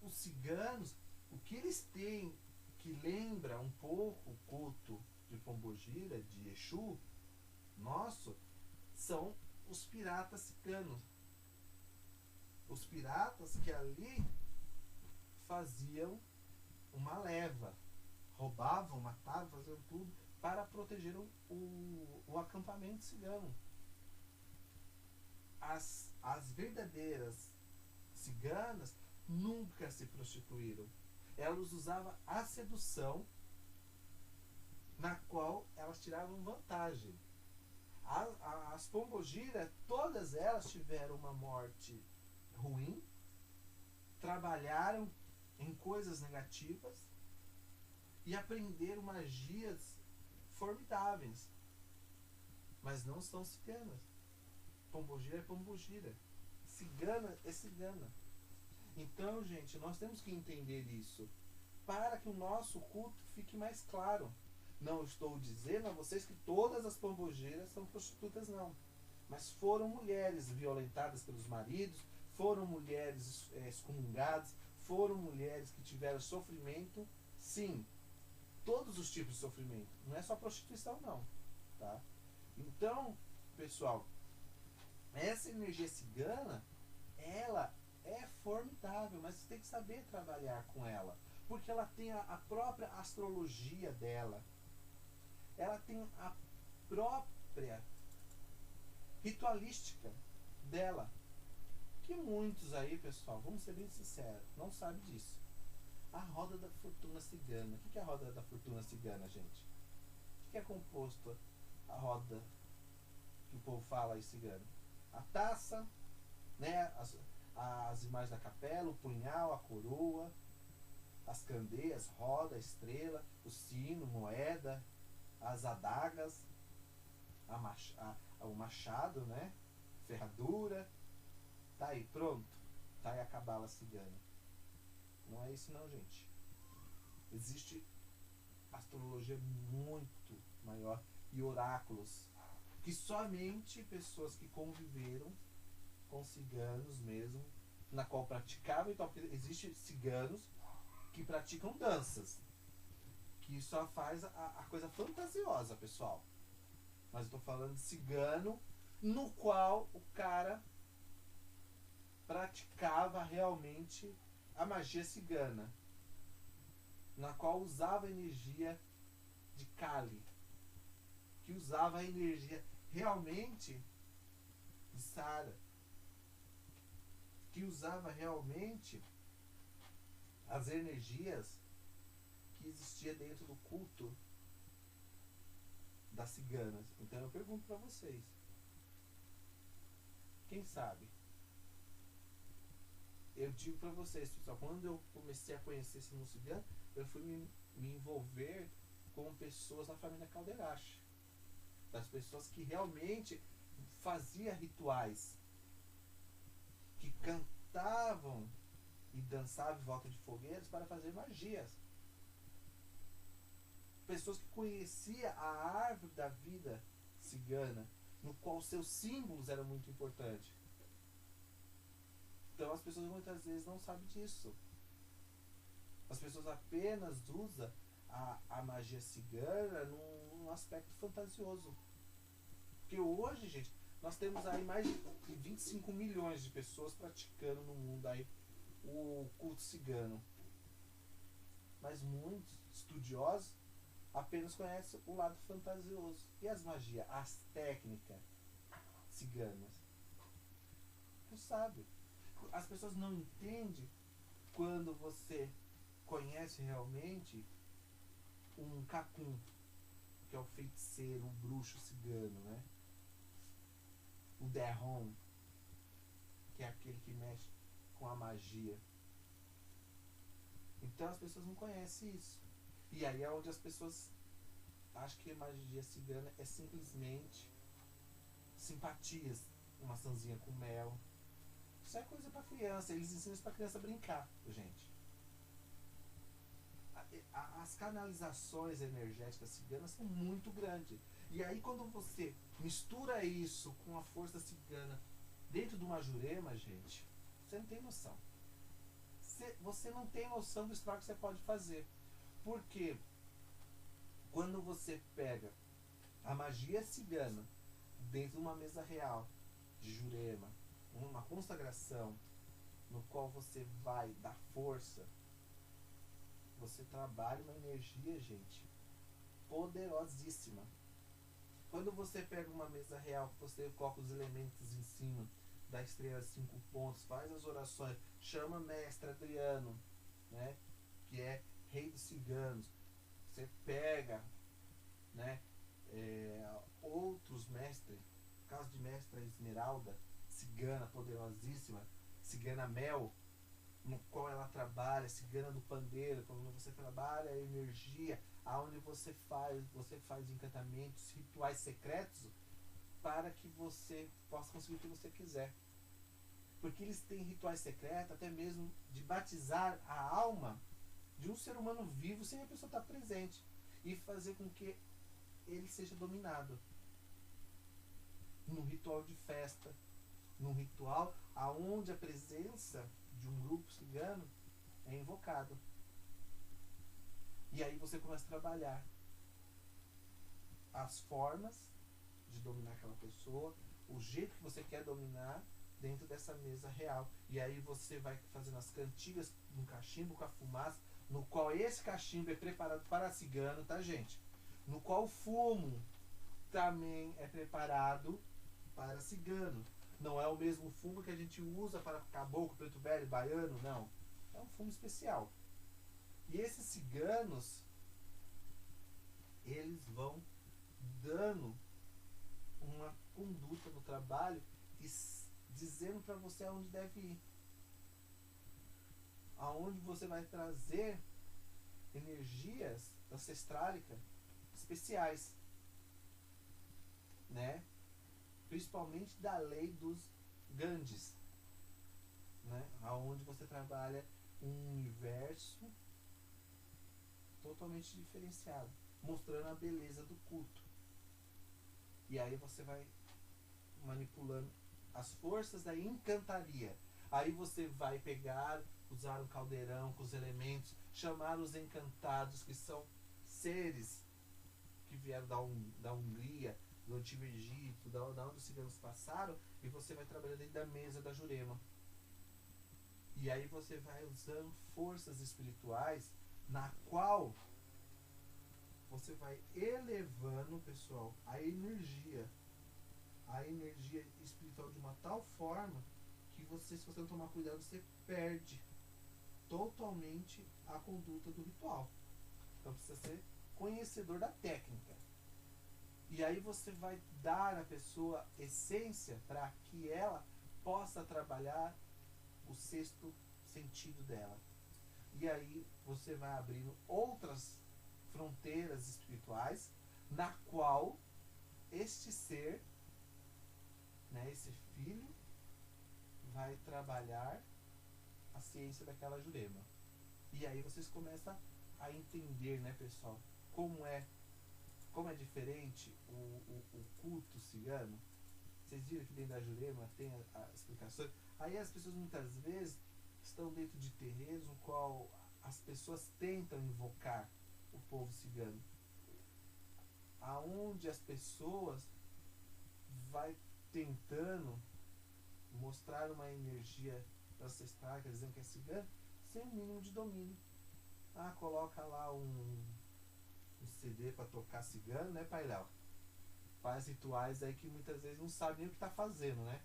Os ciganos, o que eles têm que lembra um pouco o culto de pombogira, de Exu, nosso, são os piratas ciganos. Os piratas que ali faziam uma leva, roubavam, matavam, faziam tudo para proteger o acampamento cigano. As verdadeiras ciganas nunca se prostituíram. Elas usavam a sedução, na qual elas tiravam vantagem. As pombogiras, todas elas tiveram uma morte ruim, trabalharam em coisas negativas e aprenderam magias formidáveis, mas não são ciganas. Pombogira é pombogira, cigana é cigana. Então, gente, nós temos que entender isso para que o nosso culto fique mais claro. Não estou dizendo a vocês que todas as pombogiras são prostitutas, não. Mas foram mulheres violentadas pelos maridos, foram mulheres excomungadas, foram mulheres que tiveram sofrimento, sim. Todos os tipos de sofrimento. Não é só prostituição, não. Tá? Então, pessoal, essa energia cigana, ela é formidável, mas você tem que saber trabalhar com ela. Porque ela tem a própria astrologia dela. Ela tem a própria ritualística dela. Que muitos aí, pessoal, vamos ser bem sinceros, não sabem disso. A roda da fortuna cigana. O que é a roda da fortuna cigana, gente? O que é composto a roda que o povo fala aí cigano? A taça, né? As imagens da capela, o punhal, a coroa, as candeias, roda, estrela, o sino, moeda, as adagas, o machado, né? Ferradura. Tá aí, pronto. Tá aí a cabala cigana. Não é isso não, gente. Existe astrologia muito maior e oráculos que somente pessoas que conviveram com ciganos mesmo, na qual praticavam, então existem ciganos que praticam danças, que só faz a coisa fantasiosa, pessoal. Mas eu tô falando de cigano no qual o cara praticava realmente a magia cigana, na qual usava a energia de Kali, que usava a energia realmente de Sara, que usava realmente as energias que existia dentro do culto das ciganas. Então eu pergunto para vocês, quem sabe? Eu digo para vocês, pessoal, quando eu comecei a conhecer esse mundo cigano, eu fui me envolver com pessoas da família Calderache, das pessoas que realmente faziam rituais, que cantavam e dançavam em volta de fogueiras para fazer magias. Pessoas que conheciam a árvore da vida cigana, no qual seus símbolos eram muito importantes. Então as pessoas muitas vezes não sabem disso. As pessoas apenas usam a magia cigana num aspecto fantasioso. Porque hoje, gente, nós temos aí mais de 25 milhões de pessoas praticando no mundo aí o culto cigano. Mas muitos estudiosos apenas conhece o lado fantasioso. E as magias, as técnicas ciganas? Não sabe. As pessoas não entendem quando você conhece realmente um cacum, que é o feiticeiro, o bruxo cigano, né? O derron, que é aquele que mexe com a magia. Então as pessoas não conhecem isso. E aí é onde as pessoas acham que a magia cigana é simplesmente simpatias, uma maçãzinha com mel. Isso é coisa para criança, eles ensinam isso para criança brincar, gente. As canalizações energéticas ciganas são muito grandes. E aí quando você mistura isso com a força cigana dentro de uma jurema, gente, você não tem noção. Você não tem noção do estrago que você pode fazer. Porque quando você pega a magia cigana dentro de uma mesa real de jurema, uma consagração no qual você vai dar força, você trabalha uma energia, gente, poderosíssima. Quando você pega uma mesa real, você coloca os elementos em cima da estrela 5 pontos, faz as orações, chama mestre Adriano, né, que é rei dos ciganos. Você pega, né, outros mestres, no caso de mestra Esmeralda, cigana poderosíssima, cigana Mel, no qual ela trabalha, cigana do pandeiro, quando você trabalha a energia, aonde você faz encantamentos, rituais secretos, para que você possa conseguir o que você quiser. Porque eles têm rituais secretos, até mesmo de batizar a alma de um ser humano vivo sem a pessoa estar presente, e fazer com que ele seja dominado. Num ritual de festa, num ritual aonde a presença de um grupo cigano é invocado. E aí você começa a trabalhar as formas de dominar aquela pessoa, o jeito que você quer dominar dentro dessa mesa real. E aí você vai fazendo as cantigas no cachimbo com a fumaça, no qual esse cachimbo é preparado para cigano, tá, gente? No qual o fumo também é preparado para cigano. Não é o mesmo fumo que a gente usa para caboclo, preto velho, baiano, não. É um fumo especial. E esses ciganos, eles vão dando uma conduta no trabalho e dizendo para você aonde deve ir. Aonde você vai trazer energias ancestrálicas especiais, né? Principalmente da lei dos Gandhis, né? Aonde você trabalha um universo totalmente diferenciado, mostrando a beleza do culto. E aí você vai manipulando as forças da encantaria. Aí você vai pegar, usar um caldeirão com os elementos, chamar os encantados, que são seres que vieram da Hungria, do Antigo Egito, da onde os ciganos passaram, e você vai trabalhando dentro da mesa da Jurema. E aí você vai usando forças espirituais, na qual você vai elevando, pessoal, a energia espiritual de uma tal forma que você, se você não tomar cuidado, você perde totalmente a conduta do ritual. Então precisa ser conhecedor da técnica. E aí você vai dar à pessoa essência para que ela possa trabalhar o sexto sentido dela. E aí você vai abrindo outras fronteiras espirituais, na qual este ser, né, esse filho, vai trabalhar a ciência daquela jurema. E aí vocês começam a entender, né, pessoal, como é diferente o culto cigano. Vocês viram que dentro da jurema tem a explicação. Aí as pessoas muitas vezes estão dentro de terreiros no qual as pessoas tentam invocar o povo cigano, aonde as pessoas vai tentando mostrar uma energia ancestral, dizendo que é cigano, sem o mínimo de domínio. Coloca lá um um CD para tocar cigano, né, Pai Léo? Faz rituais aí que muitas vezes não sabe nem o que tá fazendo, né?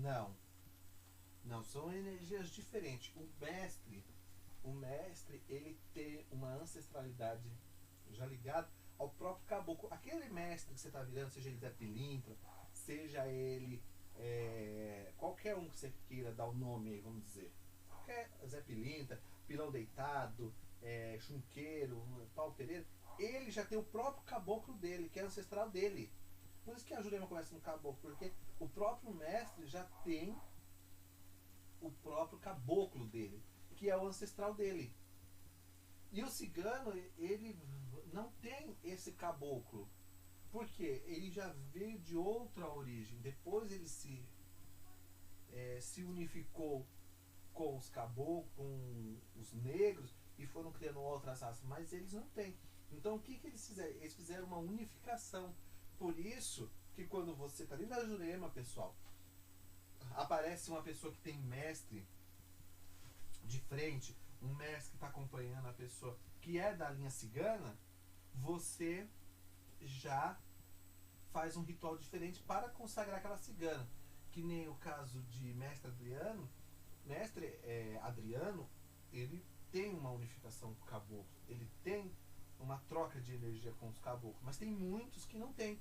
Não, não, são energias diferentes. O mestre, ele tem uma ancestralidade já ligada ao próprio caboclo. Aquele mestre que você está virando, seja ele Zé Pilintra, seja ele qualquer um que você queira dar o nome aí, vamos dizer. Qualquer Zé Pilintra, Pilão Deitado, Chunqueiro, Paulo Pereira, ele já tem o próprio caboclo dele, que é ancestral dele. Por isso que a Jurema começa no caboclo, porque o próprio mestre já tem o próprio caboclo dele, que é o ancestral dele. E o cigano, ele não tem esse caboclo, porque ele já veio de outra origem. Depois ele se unificou com os caboclos, com os negros, e foram criando outras raças, mas eles não têm. Então o que, que eles fizeram? Eles fizeram uma unificação. Por isso que quando você está dentro da Jurema, pessoal, aparece uma pessoa que tem mestre de frente, um mestre que está acompanhando a pessoa que é da linha cigana, você já faz um ritual diferente para consagrar aquela cigana. Que nem o caso de mestre Adriano. Mestre Adriano, ele tem uma unificação com o caboclo, ele tem uma troca de energia com os caboclos, mas tem muitos que não tem,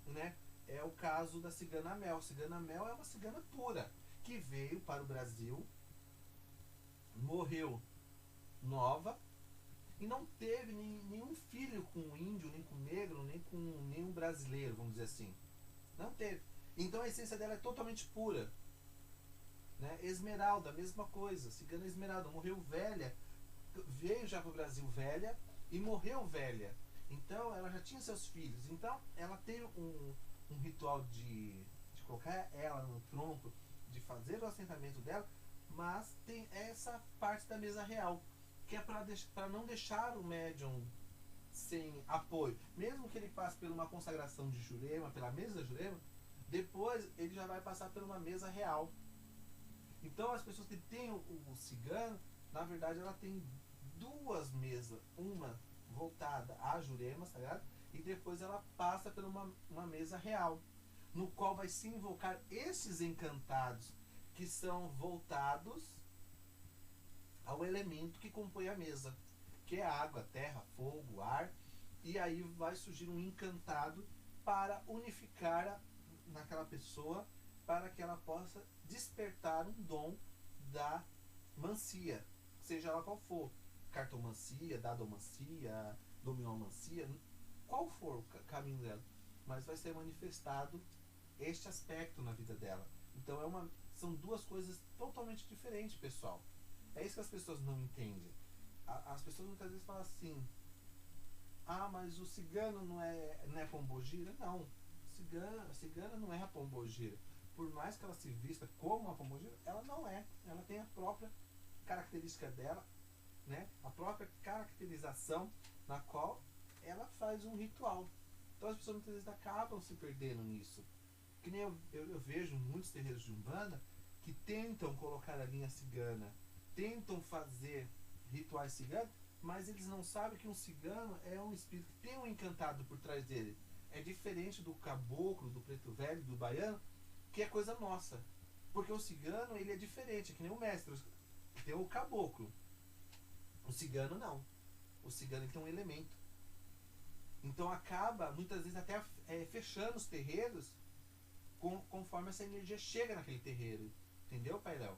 né? É o caso da cigana Mel. Cigana Mel é uma cigana pura que veio para o Brasil, morreu nova e não teve nenhum filho com um índio, nem com um negro, nem com nenhum brasileiro, vamos dizer assim. Não teve. Então a essência dela é totalmente pura. Né? Esmeralda, mesma coisa. Cigana Esmeralda morreu velha, veio já para o Brasil velha e morreu velha. Então ela já tinha seus filhos. Então ela tem um ritual de colocar ela no tronco, de fazer o assentamento dela, mas tem essa parte da mesa real, que é para não deixar o médium sem apoio. Mesmo que ele passe por uma consagração de Jurema, pela mesa da Jurema, depois ele já vai passar por uma mesa real. Então as pessoas que têm o cigano, na verdade ela tem duas mesas, uma voltada a Jurema, tá ligado? E depois ela passa por uma mesa real, no qual vai se invocar esses encantados que são voltados ao elemento que compõe a mesa, que é água, terra, fogo, ar, e aí vai surgir um encantado para unificar naquela pessoa, para que ela possa despertar um dom da mancia, seja ela qual for, cartomancia, dadomancia, dominomancia, qual for o caminho dela, mas vai ser manifestado este aspecto na vida dela. Então são duas coisas totalmente diferentes, pessoal. É isso que as pessoas não entendem. As pessoas muitas vezes falam assim: ah, mas o cigano não é pombogira? Não, a cigana não é a pombogira. Por mais que ela se vista como uma pombogira, ela não é. Ela tem a própria característica dela, né? A própria caracterização na qual ela faz um ritual. Então as pessoas muitas vezes acabam se perdendo nisso. Que nem eu vejo muitos terreiros de Umbanda que tentam colocar a linha cigana, tentam fazer rituais ciganos, mas eles não sabem que um cigano é um espírito que tem um encantado por trás dele. É diferente do caboclo, do preto velho, do baiano, que é coisa nossa. Porque o cigano, ele é diferente, é que nem o mestre. Tem o caboclo. O cigano não. O cigano ele tem um elemento. Então acaba, muitas vezes, até fechando os terreiros conforme essa energia chega naquele terreiro. Entendeu, Pai Léo?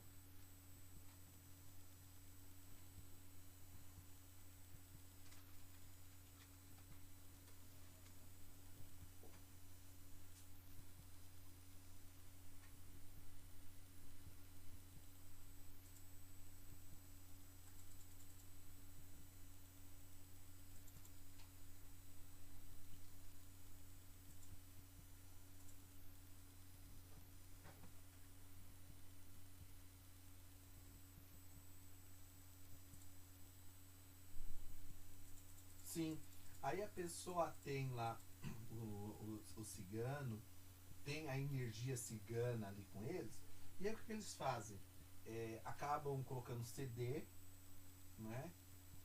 Aí a pessoa tem lá o cigano, tem a energia cigana ali com eles, e aí o que eles fazem? Acabam colocando CD, né?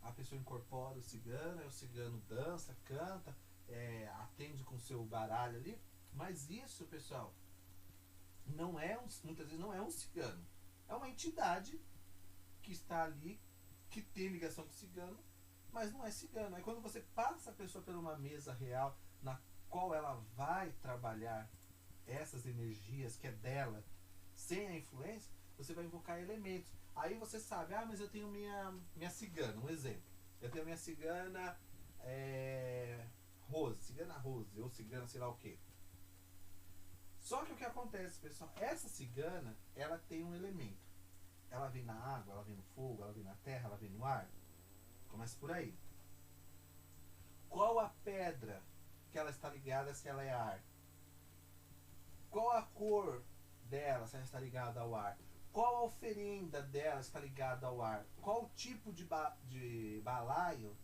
A pessoa incorpora o cigano, aí o cigano dança, canta, atende com o seu baralho ali, mas isso, pessoal, não é muitas vezes não é um cigano, é uma entidade que está ali, que tem ligação com o cigano, mas não é cigano. Aí quando você passa a pessoa por uma mesa real na qual ela vai trabalhar essas energias que é dela, sem a influência, você vai invocar elementos. Aí você sabe, mas eu tenho minha cigana, um exemplo. Eu tenho minha cigana Rose, cigana Rose, ou cigana sei lá o que. Só que o que acontece, pessoal, essa cigana, ela tem um elemento. Ela vem na água, ela vem no fogo, ela vem na terra, ela vem no ar. Começa por aí. Qual a pedra que ela está ligada se ela é ar? Qual a cor dela se ela está ligada ao ar? Qual a oferenda dela está ligada ao ar? Qual o tipo de balaio,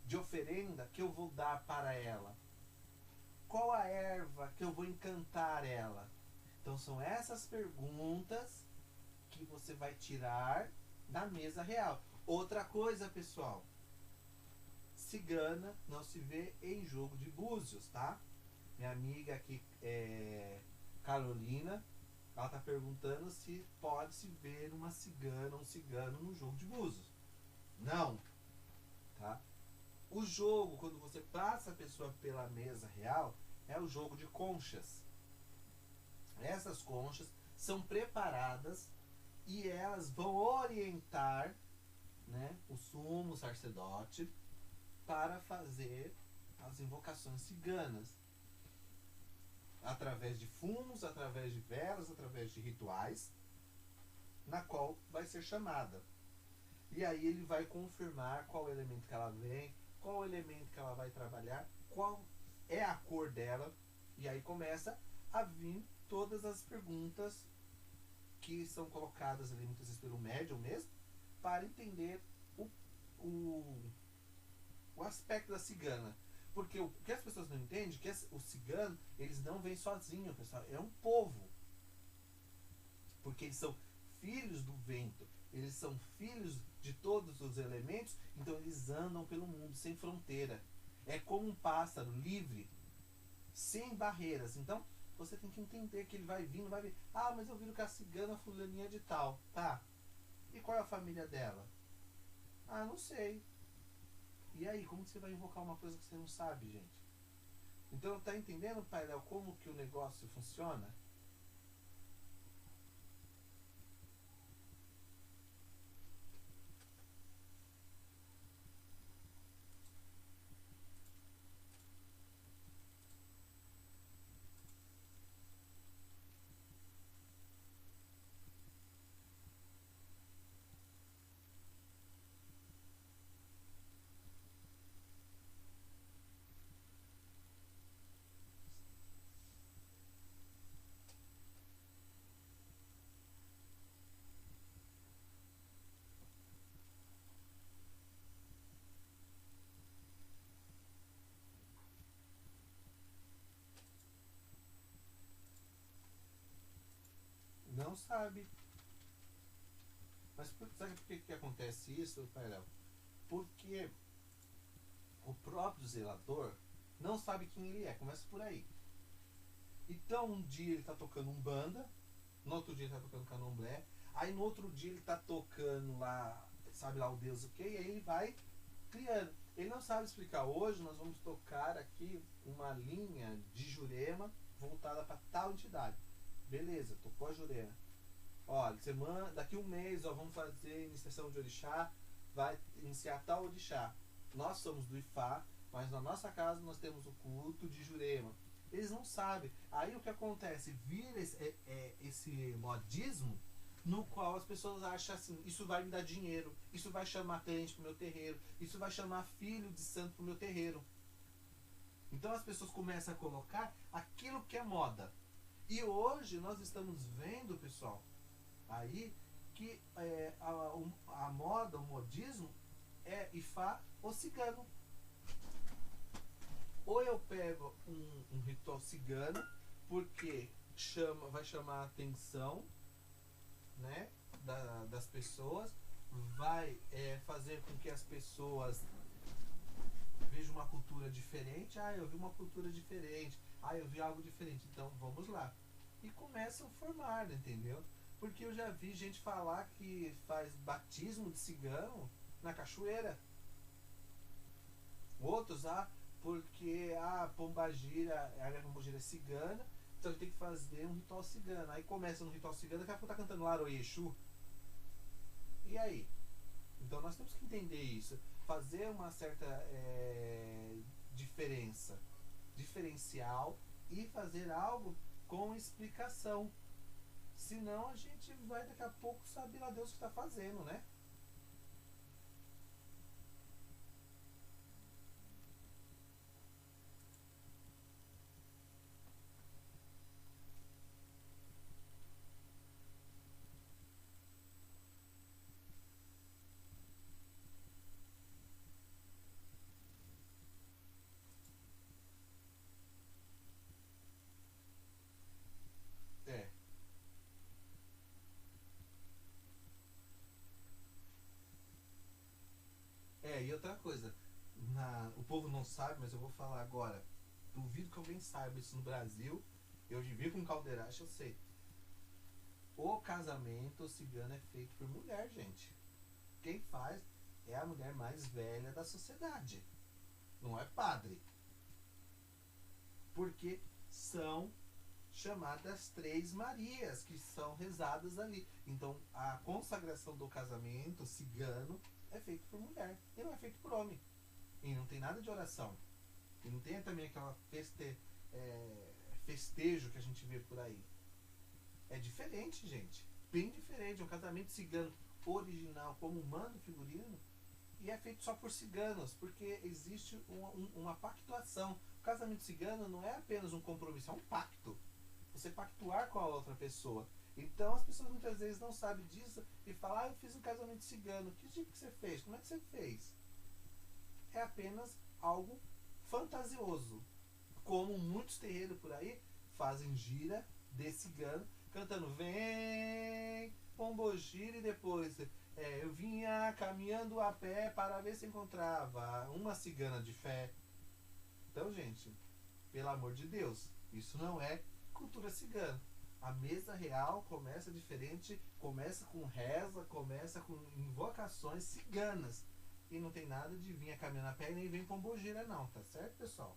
de oferenda que eu vou dar para ela? Qual a erva que eu vou encantar ela? Então são essas perguntas que você vai tirar da mesa real. Outra coisa, pessoal, cigana não se vê em jogo de búzios, tá? Minha amiga aqui, Carolina, ela tá perguntando se pode se ver uma cigana, um cigano no jogo de búzios. Não, tá? O jogo, quando você passa a pessoa pela mesa real, é o jogo de conchas. Essas conchas são preparadas e elas vão orientar, né, o sumo sacerdote para fazer as invocações ciganas. Através de fumos, através de velas, através de rituais, na qual vai ser chamada. E aí ele vai confirmar qual elemento que ela vem, qual elemento que ela vai trabalhar, qual é a cor dela, e aí começa a vir todas as perguntas que são colocadas ali muitas vezes pelo médium mesmo, para entender o aspecto da cigana. Porque o que as pessoas não entendem é que o cigano, eles não vêm sozinhos, pessoal. É um povo. Porque eles são filhos do vento. Eles são filhos de todos os elementos. Então eles andam pelo mundo sem fronteira. É como um pássaro livre, sem barreiras. Então você tem que entender que ele vai vir, não vai vir. Mas eu vi que a cigana fulaninha de tal. Tá. E qual é a família dela? Não sei. E aí, como que você vai invocar uma coisa que você não sabe, gente? Então, tá entendendo, Pai Léo, como que o negócio funciona? Não sabe. Mas sabe por que acontece isso, Pai Léo? Porque o próprio zelador não sabe quem ele é. Começa por aí. Então, um dia ele tá tocando umbanda, no outro dia ele tá tocando candomblé, aí no outro dia ele tá tocando lá, sabe lá o Deus o que, e aí ele vai criando. Ele não sabe explicar. Hoje nós vamos tocar aqui uma linha de Jurema voltada para tal entidade. Beleza, tocou a Jurema. Olha, semana, daqui um mês vamos fazer iniciação de orixá, vai iniciar tal orixá. Nós somos do Ifá, mas na nossa casa nós temos o culto de Jurema. Eles não sabem. Aí o que acontece? Vira esse modismo no qual as pessoas acham assim, isso vai me dar dinheiro, isso vai chamar crente pro meu terreiro, isso vai chamar filho de santo pro meu terreiro. Então as pessoas começam a colocar aquilo que é moda. E hoje nós estamos vendo, pessoal, aí que a moda, o modismo é Ifá ou cigano. Ou eu pego um ritual cigano, porque vai chamar a atenção, né, das pessoas, vai fazer com que as pessoas vejam uma cultura diferente. Ah, eu vi uma cultura diferente. Ah, eu vi algo diferente. Então vamos lá. E começam a formar, entendeu? Porque eu já vi gente falar que faz batismo de cigano na cachoeira. Outros, porque a pombagira é cigana, então a gente tem que fazer um ritual cigano. Aí começa no ritual cigano, daqui a pouco tá cantando Laroie Exu. E aí? Então nós temos que entender isso. Fazer uma certa diferença, diferencial, e fazer algo com explicação. Senão a gente vai daqui a pouco saber lá Deus o que está fazendo, né? É. E outra coisa, o povo não sabe, mas eu vou falar agora. Duvido que alguém saiba isso no Brasil. Eu vivi com caldeirache, eu sei. O casamento cigano é feito por mulher, gente. Quem faz é a mulher mais velha da sociedade. Não é padre. Porque são chamadas Três Marias, que são rezadas ali. Então, a consagração do casamento cigano é feito por mulher e não é feito por homem. E não tem nada de oração. E não tem também aquela festejo que a gente vê por aí. É diferente, gente. Bem diferente. É um casamento cigano original, como manda o figurino, e é feito só por ciganos, porque existe uma pactuação. O casamento cigano não é apenas um compromisso, é um pacto. Você pactuar com a outra pessoa. Então as pessoas muitas vezes não sabem disso e falam, eu fiz um casamento cigano. Que tipo que você fez? Como é que você fez? É apenas algo fantasioso. Como muitos terreiros por aí fazem gira de cigano, cantando vem, pombogira, e depois eu vinha caminhando a pé para ver se encontrava uma cigana de fé. Então, gente, pelo amor de Deus, isso não é cultura cigana. A mesa real começa diferente, começa com reza, começa com invocações ciganas. E não tem nada de vir caminhando a pé e nem vem pombogira não, tá certo, pessoal?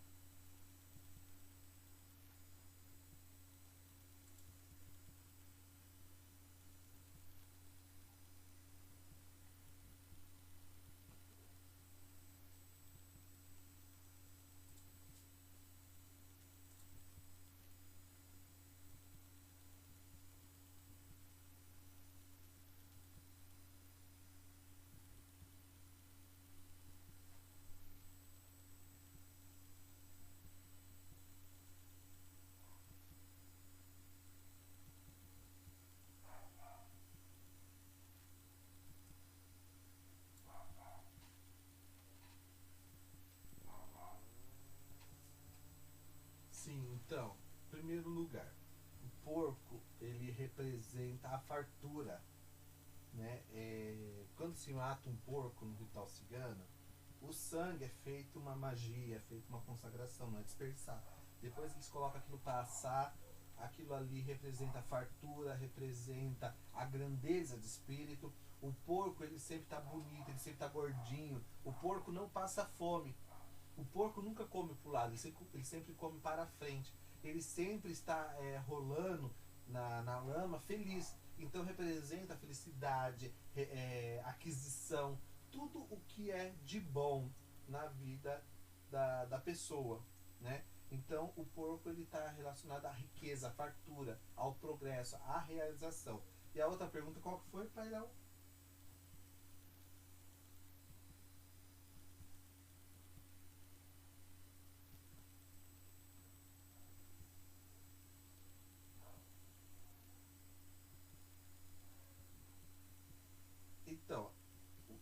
Sim, então, em primeiro lugar, o porco ele representa a fartura, né? Quando se mata um porco no ritual cigano, o sangue é feito uma magia, é feito uma consagração, não é dispersar. Depois eles colocam aquilo para assar, aquilo ali representa a fartura, representa a grandeza de espírito. O porco ele sempre está bonito, ele sempre está gordinho. O porco não passa fome. O porco nunca come para o lado, ele sempre come para a frente. Ele sempre está rolando na lama feliz. Então representa a felicidade, aquisição, tudo o que é de bom na vida da pessoa, né? Então o porco ele está relacionado à riqueza, à fartura, ao progresso, à realização. E a outra pergunta qual que foi, Pairão? Então,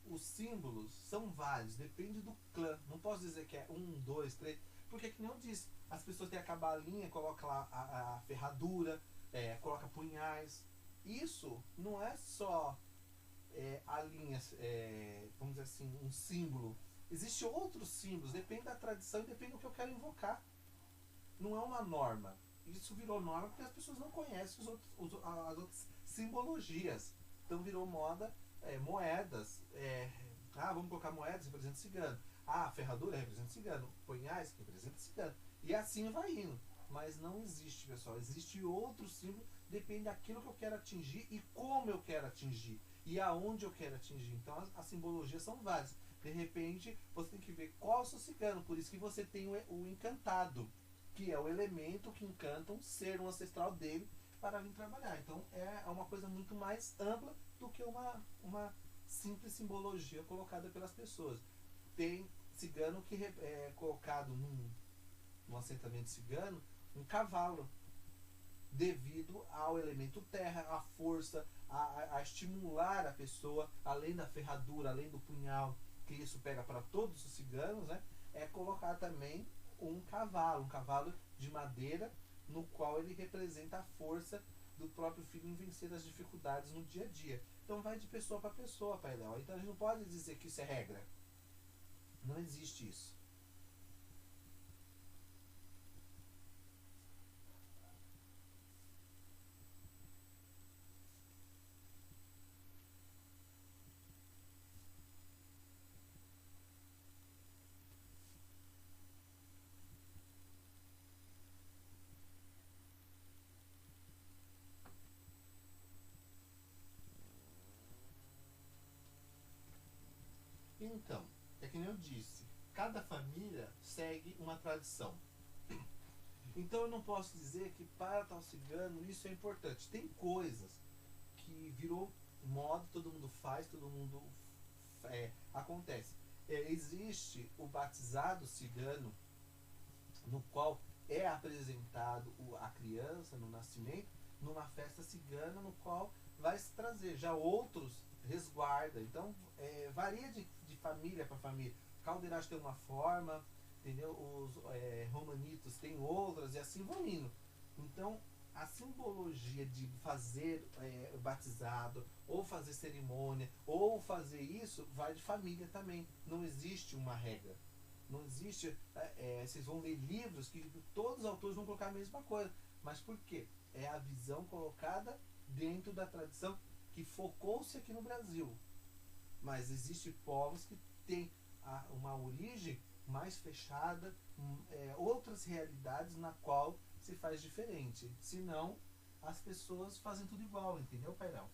os símbolos são vários, depende do clã. Não posso dizer que é um, dois, três, Porque que nem eu disse, as pessoas têm a cabalinha, coloca lá a ferradura, coloca punhais. Isso não é só a linha, vamos dizer assim, um símbolo. Existem outros símbolos, depende da tradição e depende do que eu quero invocar. Não é uma norma. Isso virou norma porque as pessoas não conhecem as outras simbologias. Então virou moda, moedas. Vamos colocar moedas que representam cigano. A ferradura representa cigano. Punhais que representa cigano. E assim vai indo. Mas não existe, pessoal. Existe outro símbolo, depende daquilo que eu quero atingir e como eu quero atingir. E aonde eu quero atingir. Então as simbologias são várias. De repente, você tem que ver qual é o seu cigano. Por isso que você tem o encantado, que é o elemento que encanta um ser, um ancestral dele, para vir trabalhar. Então é uma coisa muito mais ampla do que uma simples simbologia colocada pelas pessoas. Tem cigano que é colocado num assentamento cigano um cavalo, devido ao elemento terra, a força, a estimular a pessoa, além da ferradura, além do punhal, que isso pega para todos os ciganos, né? É colocar também um cavalo de madeira, no qual ele representa a força do próprio filho em vencer as dificuldades no dia a dia. Então vai de pessoa para pessoa, Pai Léo. Então a gente não pode dizer que isso é regra. Não existe isso. Então, é que nem eu disse, cada família segue uma tradição. Então eu não posso dizer que para tal cigano isso é importante. Tem coisas que virou moda, todo mundo faz, todo mundo acontece. Existe o batizado cigano, no qual é apresentado a criança no nascimento, numa festa cigana, no qual vai se trazer. Já outros resguarda. Então varia de família para família. O caldeiragem tem uma forma, entendeu? Os romanitos têm outras e assim vão indo. Então a simbologia de fazer batizado, ou fazer cerimônia, ou fazer isso, vai de família também. Não existe uma regra. Não existe. Vocês vão ler livros que todos os autores vão colocar a mesma coisa. Mas por quê? É a visão colocada dentro da tradição que focou-se aqui no Brasil. Mas existem povos que têm uma origem mais fechada, outras realidades na qual se faz diferente. Senão, as pessoas fazem tudo igual, entendeu, Pairão?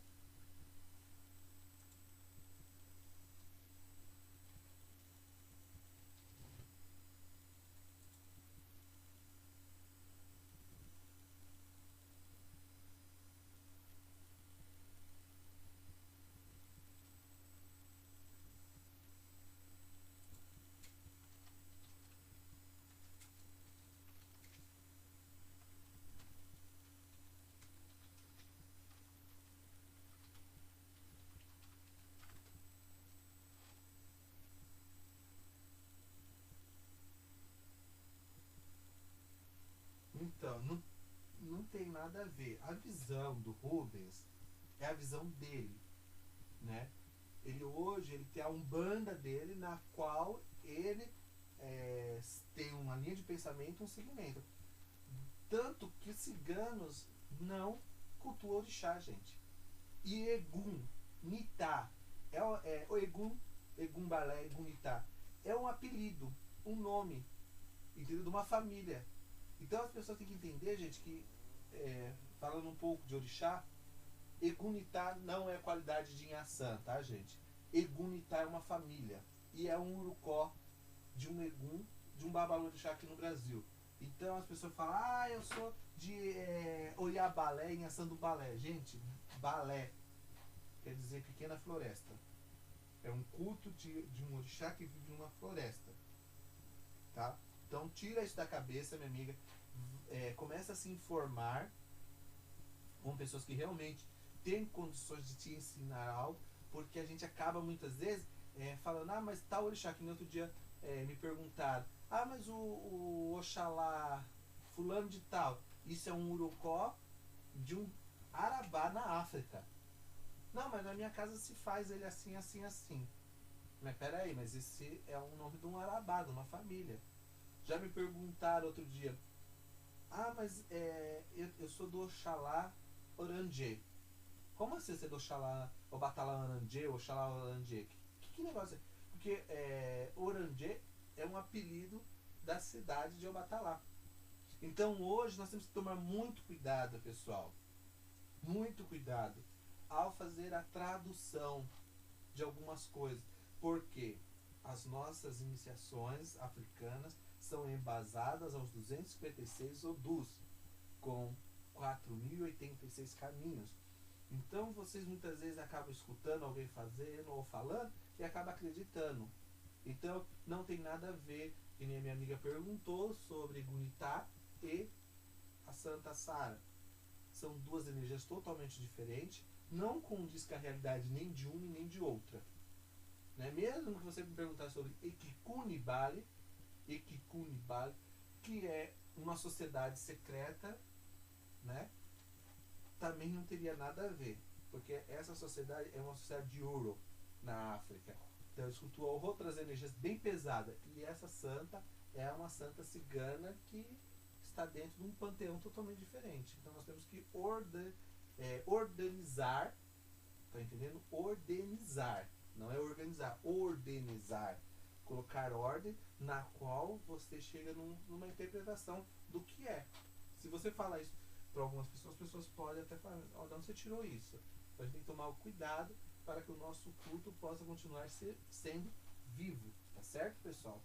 Então, não tem nada a ver. A visão do Rubens é a visão dele, né? Ele hoje ele tem a umbanda dele, na qual ele tem uma linha de pensamento, um segmento. Tanto que os ciganos não cultuam orixá, gente. E Egum, Nitá, o Egum, Egum Balé, Egum Nitá, é um apelido, um nome, entendeu? De uma família. Então as pessoas têm que entender, gente, que falando um pouco de orixá, Egunitá não é qualidade de Inhaçã, tá, gente? Egunitá é uma família. E é um urucó de um Egum, de um babalorixá aqui no Brasil. Então as pessoas falam, eu sou de Oiabalé, Inhaçã do Balé. Gente, balé quer dizer pequena floresta. É um culto de um orixá que vive numa floresta. Tá? Então tira isso da cabeça, minha amiga. Começa a se informar com pessoas que realmente têm condições de te ensinar algo, porque a gente acaba muitas vezes falando, mas tal orixá, que no outro dia me perguntaram, Ah, mas o Oxalá fulano de tal, isso é um urocó de um Arabá na África. Não, mas na minha casa se faz ele assim, assim, assim. Mas peraí, mas esse é o nome de um Arabá, de uma família. Já me perguntaram outro dia, ah, mas eu sou do Oxalá Orangê. Como assim você é do Oxalá Obatalá Orangê, Oxalá Orangê? Que negócio é? Porque Orangê é um apelido da cidade de Obatalá. Então hoje nós temos que tomar muito cuidado, pessoal. Muito cuidado ao fazer a tradução de algumas coisas. Porque as nossas iniciações africanas são embasadas aos 256 Odus, com 4086 caminhos. Então vocês muitas vezes acabam escutando alguém fazendo ou falando e acabam acreditando. Então não tem nada a ver, que nem a minha amiga perguntou sobre Gunitá e a Santa Sara. São duas energias totalmente diferentes, não condiz com a realidade nem de uma e nem de outra. Né? Mesmo que você me perguntar sobre Ekikunibale, que é uma sociedade secreta, né? Também não teria nada a ver, porque essa sociedade é uma sociedade de ouro na África. Então eles cultuam outras energias bem pesadas. E essa santa é uma santa cigana que está dentro de um panteão totalmente diferente. Então nós temos que organizar, tá entendendo? Organizar, não é organizar, organizar. Colocar ordem na qual você chega numa interpretação do que é. Se você falar isso para algumas pessoas, as pessoas podem até falar, oh, de onde você tirou isso? Então a gente tem que tomar o cuidado para que o nosso culto possa continuar sendo vivo, tá certo, pessoal?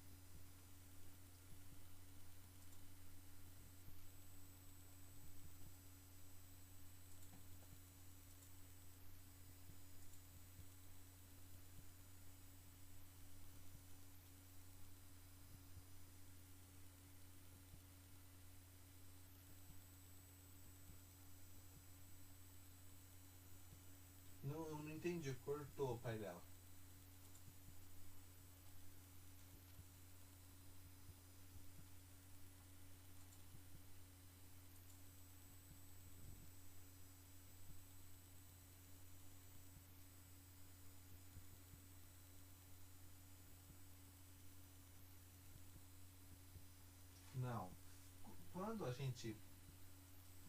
Não, eu não entendi, cortou, pai dela. Não. Quando a gente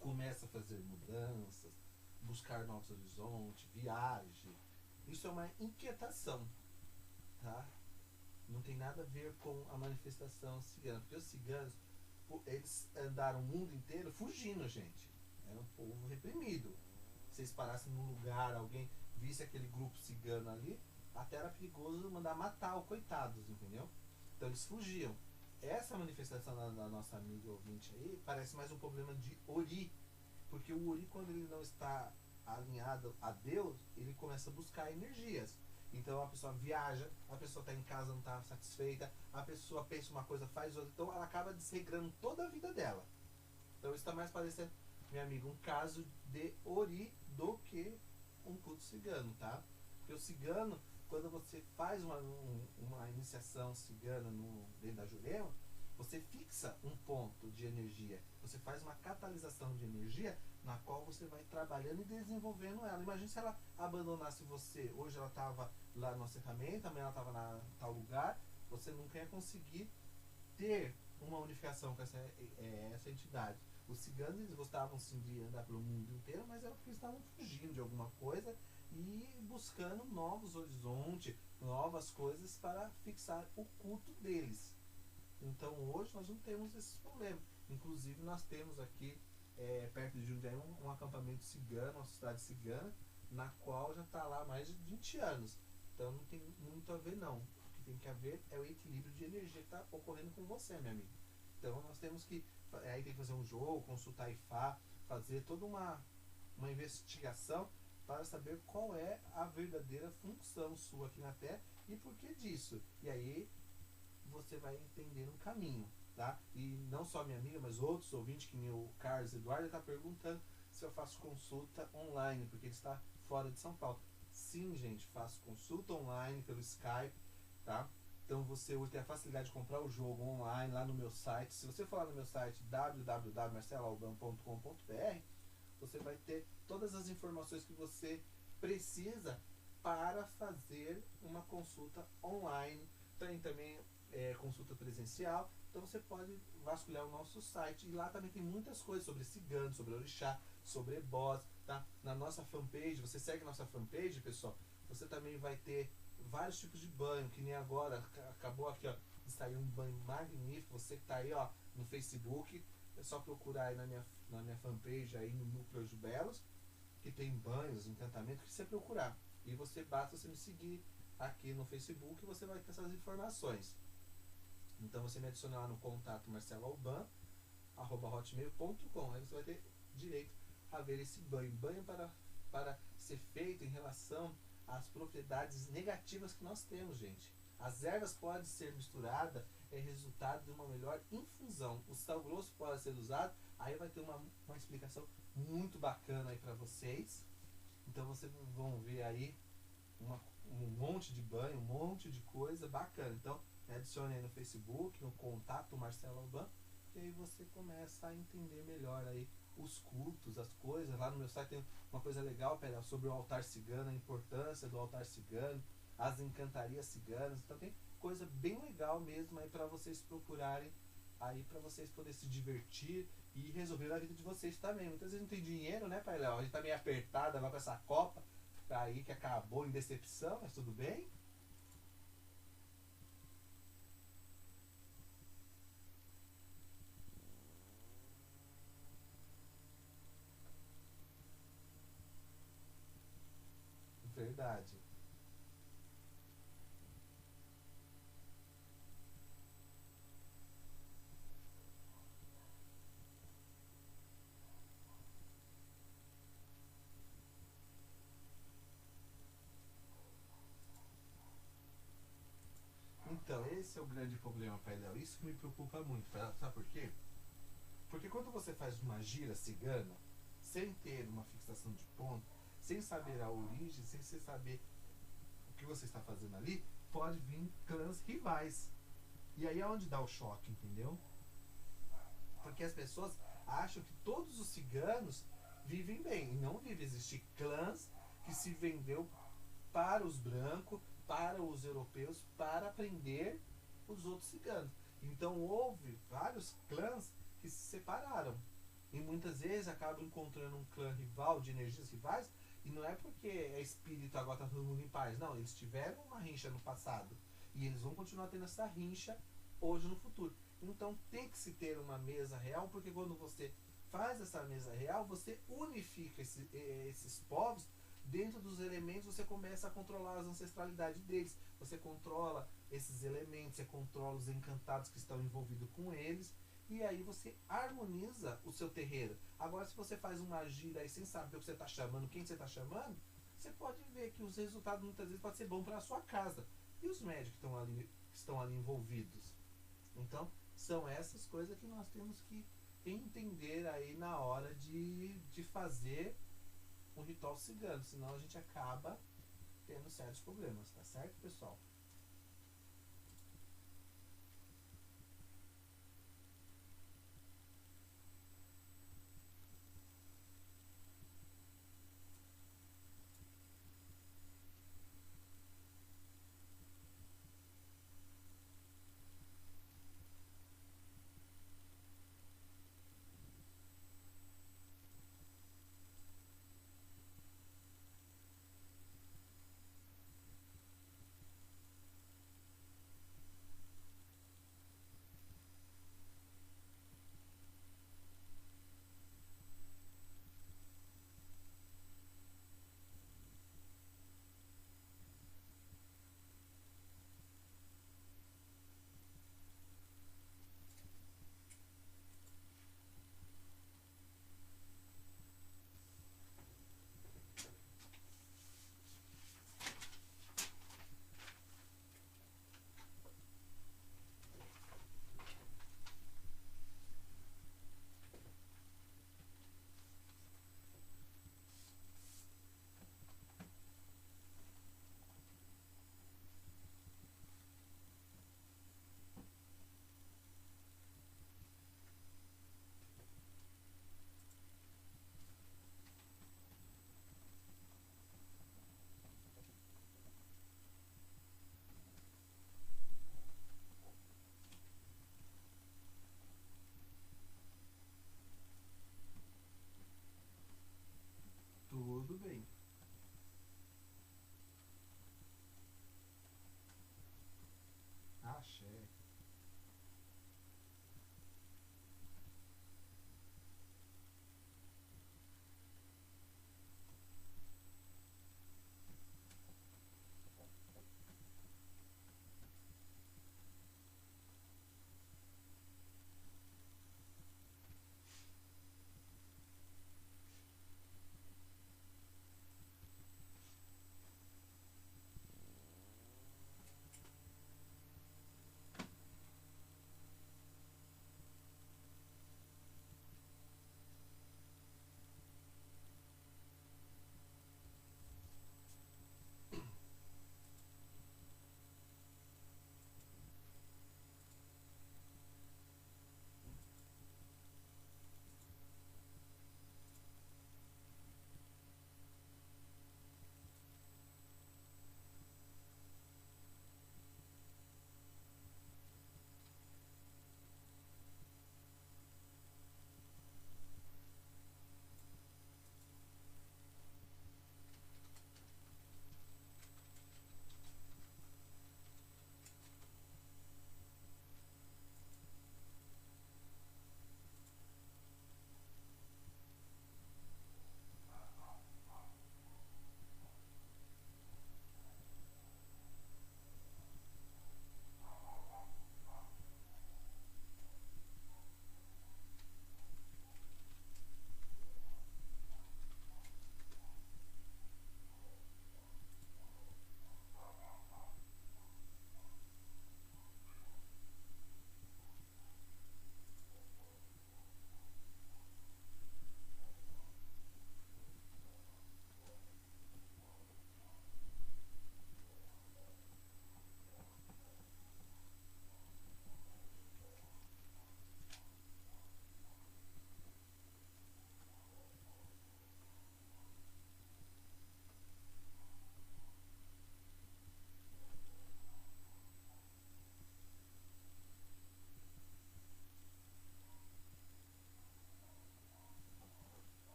começa a fazer mudanças, buscar novos horizontes, viagem, isso é uma inquietação, tá? Não tem nada a ver com a manifestação cigana, porque os ciganos, eles andaram o mundo inteiro fugindo, gente. Era um povo reprimido. Se eles parassem num lugar, alguém visse aquele grupo cigano ali, até era perigoso mandar matar os coitados, entendeu? Então eles fugiam. Essa manifestação da nossa amiga ouvinte aí parece mais um problema de Ori, porque o Ori, quando ele não está alinhado a Deus, ele começa a buscar energias. Então a pessoa viaja, a pessoa está em casa, não está satisfeita, a pessoa pensa uma coisa, faz outra, então ela acaba desregrando toda a vida dela. Então isso está mais parecendo, minha amiga, um caso de Ori do que um culto cigano, tá? Porque o cigano, quando você faz uma iniciação cigana dentro da Jurema, você fixa um ponto de energia. Você faz uma catalisação de energia na qual você vai trabalhando e desenvolvendo ela. Imagina se ela abandonasse você. Hoje ela estava lá no acerramento, amanhã ela estava em tal lugar. Você nunca ia conseguir ter uma unificação com essa entidade. Os ciganos, eles gostavam sim de andar pelo mundo inteiro, mas era porque eles estavam fugindo de alguma coisa e buscando novos horizontes, novas coisas para fixar o culto deles. Então hoje nós não temos esse problema. Inclusive nós temos aqui perto de Jundiaí um acampamento cigano, uma cidade cigana, na qual já está lá há mais de 20 anos. Então não tem muito a ver não. O que tem que haver é o equilíbrio de energia que está ocorrendo com você, minha amiga. Então nós temos que. Aí tem que fazer um jogo, consultar IFA, fazer toda uma investigação para saber qual é a verdadeira função sua aqui na Terra e por que disso. E aí você vai entender um caminho, tá? E não só minha amiga, mas outros ouvintes, que nem o Carlos Eduardo, está perguntando se eu faço consulta online, porque ele está fora de São Paulo. Sim, gente, faço consulta online pelo Skype, tá? Então você hoje tem a facilidade de comprar o jogo online lá no meu site. Se você for lá no meu site www.marceloalban.com.br, você vai ter todas as informações que você precisa para fazer uma consulta online. Tem também consulta presencial. Então você pode vasculhar o nosso site e lá também tem muitas coisas sobre cigano, sobre orixá, sobre ebós, tá? Na nossa fanpage, você segue nossa fanpage, pessoal, você também vai ter vários tipos de banho, que nem agora, acabou aqui, ó, de sair um banho magnífico. Você que tá aí, ó, no Facebook, é só procurar aí na minha fanpage aí no Núcleo de Belos, que tem banhos, encantamento, que você procurar. E basta você me seguir aqui no Facebook e você vai ter essas informações. Então você me adiciona lá no contato marceloalban@hotmail.com. Aí você vai ter direito a ver esse banho. Banho para ser feito em relação às propriedades negativas que nós temos, gente. As ervas podem ser misturadas, é resultado de uma melhor infusão. O sal grosso pode ser usado, aí vai ter uma explicação muito bacana aí para vocês. Então vocês vão ver aí um monte de banho, um monte de coisa bacana. Então me adicione aí no Facebook, no contato Marcelo Alban, e aí você começa a entender melhor aí os cultos, as coisas. Lá no meu site tem uma coisa legal, Pera, sobre o altar cigano, a importância do altar cigano, as encantarias ciganas. Então tem coisa bem legal mesmo aí para vocês procurarem, aí para vocês poderem se divertir e resolver a vida de vocês também. Muitas vezes não tem dinheiro, né, Pai Léo? A gente tá meio apertada lá com essa Copa aí que acabou em decepção, mas tudo bem. Verdade. Então, esse é o grande problema, Pai Léo. Isso que me preocupa muito. Sabe por quê? Porque quando você faz uma gira cigana, sem ter uma fixação de ponto, sem saber a origem, sem você saber o que você está fazendo ali, pode vir clãs rivais. E aí é onde dá o choque, entendeu? Porque as pessoas acham que todos os ciganos vivem bem. E não vive. Existem clãs que se vendeu para os brancos, para os europeus, para prender os outros ciganos. Então houve vários clãs que se separaram. E muitas vezes acabam encontrando um clã rival, de energias rivais, e não é porque é espírito agora tá todo mundo em paz. Não, eles tiveram uma rincha no passado. E eles vão continuar tendo essa rincha hoje no futuro. Então tem que se ter uma mesa real, porque quando você faz essa mesa real, você unifica esses povos dentro dos elementos. Você começa a controlar as ancestralidades deles, você controla esses elementos, você controla os encantados que estão envolvidos com eles, e aí você harmoniza o seu terreiro. Agora, se você faz uma gira aí sem saber o que você está chamando, quem você está chamando, você pode ver que os resultados muitas vezes podem ser bons para a sua casa. E os médicos que estão ali envolvidos? Então, são essas coisas que nós temos que entender aí na hora de fazer um ritual cigano, senão a gente acaba tendo sérios problemas, tá certo, pessoal?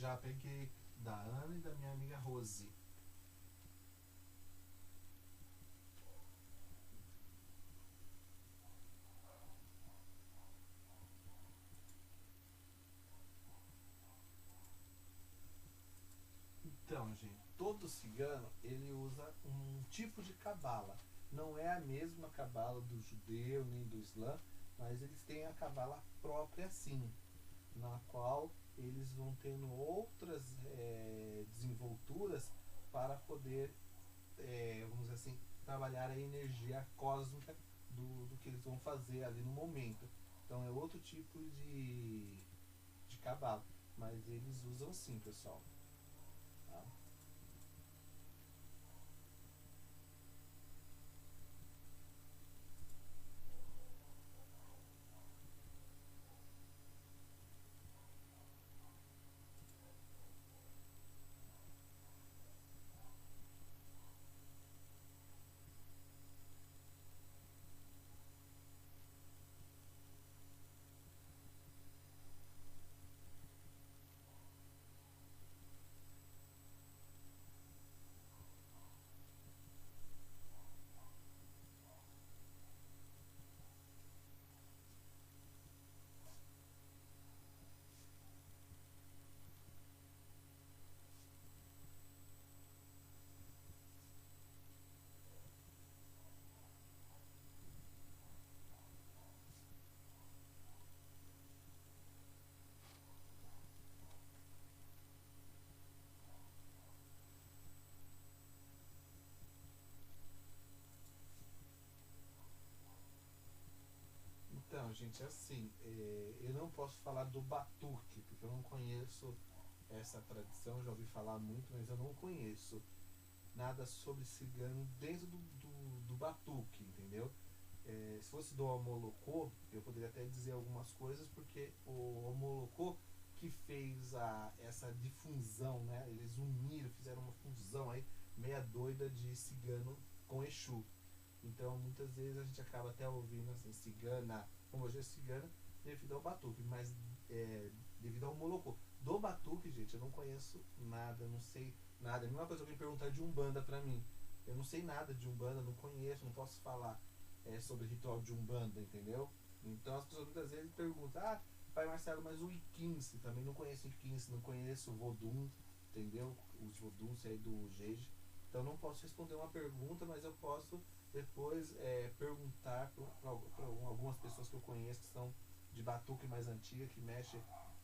Já peguei da Ana e da minha amiga Rose. Então, gente, todo cigano ele usa um tipo de cabala. Não é a mesma cabala do judeu nem do islã, mas eles têm a cabala própria sim, na qual eles vão tendo outras desenvolturas para poder, vamos dizer assim, trabalhar a energia cósmica do que eles vão fazer ali no momento. Então é outro tipo de cabala, mas eles usam sim, pessoal. Tá? Então, gente, assim, eu não posso falar do batuque, porque eu não conheço essa tradição, já ouvi falar muito, mas eu não conheço nada sobre cigano dentro do batuque, entendeu? Se fosse do Omolocô, eu poderia até dizer algumas coisas, porque o Omolocô que fez essa difusão, né? Eles uniram, fizeram uma fusão aí, meia doida de cigano com Exu. Então, muitas vezes a gente acaba até ouvindo assim, cigana, como hoje é cigana, devido ao batuque, mas devido ao molocô. Do batuque, gente, eu não conheço nada, não sei nada. É a mesma coisa que alguém perguntar de Umbanda pra mim. Eu não sei nada de Umbanda, não conheço, não posso falar sobre ritual de Umbanda, entendeu? Então as pessoas muitas vezes perguntam, pai Marcelo, mas o Iquince, também não conheço o Iquince, não conheço o Vodum, entendeu? Os Voduns aí do Jeje. Então não posso responder uma pergunta, mas eu posso depois perguntar para algumas pessoas que eu conheço que são de batuque mais antiga, que mexe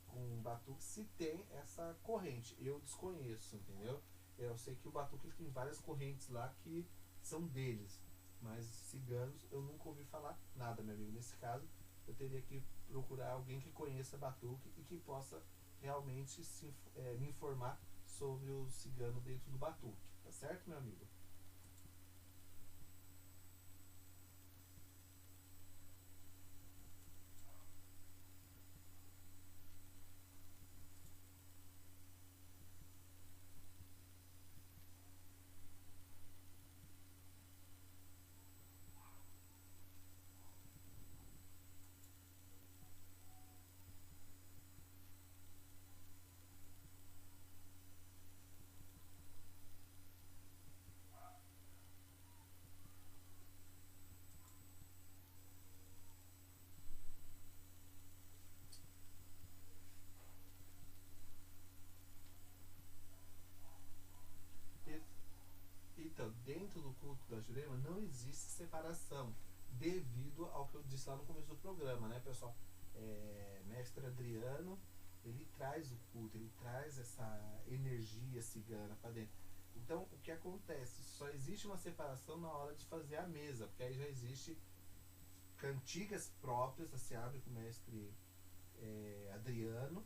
com batuque, se tem essa corrente. Eu desconheço, entendeu? Eu sei que o batuque tem várias correntes lá que são deles, mas ciganos eu nunca ouvi falar nada, meu amigo. Nesse caso, eu teria que procurar alguém que conheça batuque e que possa realmente me informar sobre o cigano dentro do batuque, tá certo, meu amigo? E Então, dentro do culto da Jurema não existe separação, devido ao que eu disse lá no começo do programa, né, pessoal? Mestre Adriano, ele traz o culto, ele traz essa energia cigana para dentro. Então, o que acontece? Só existe uma separação na hora de fazer a mesa, porque aí já existe cantigas próprias, se abre com o mestre Adriano,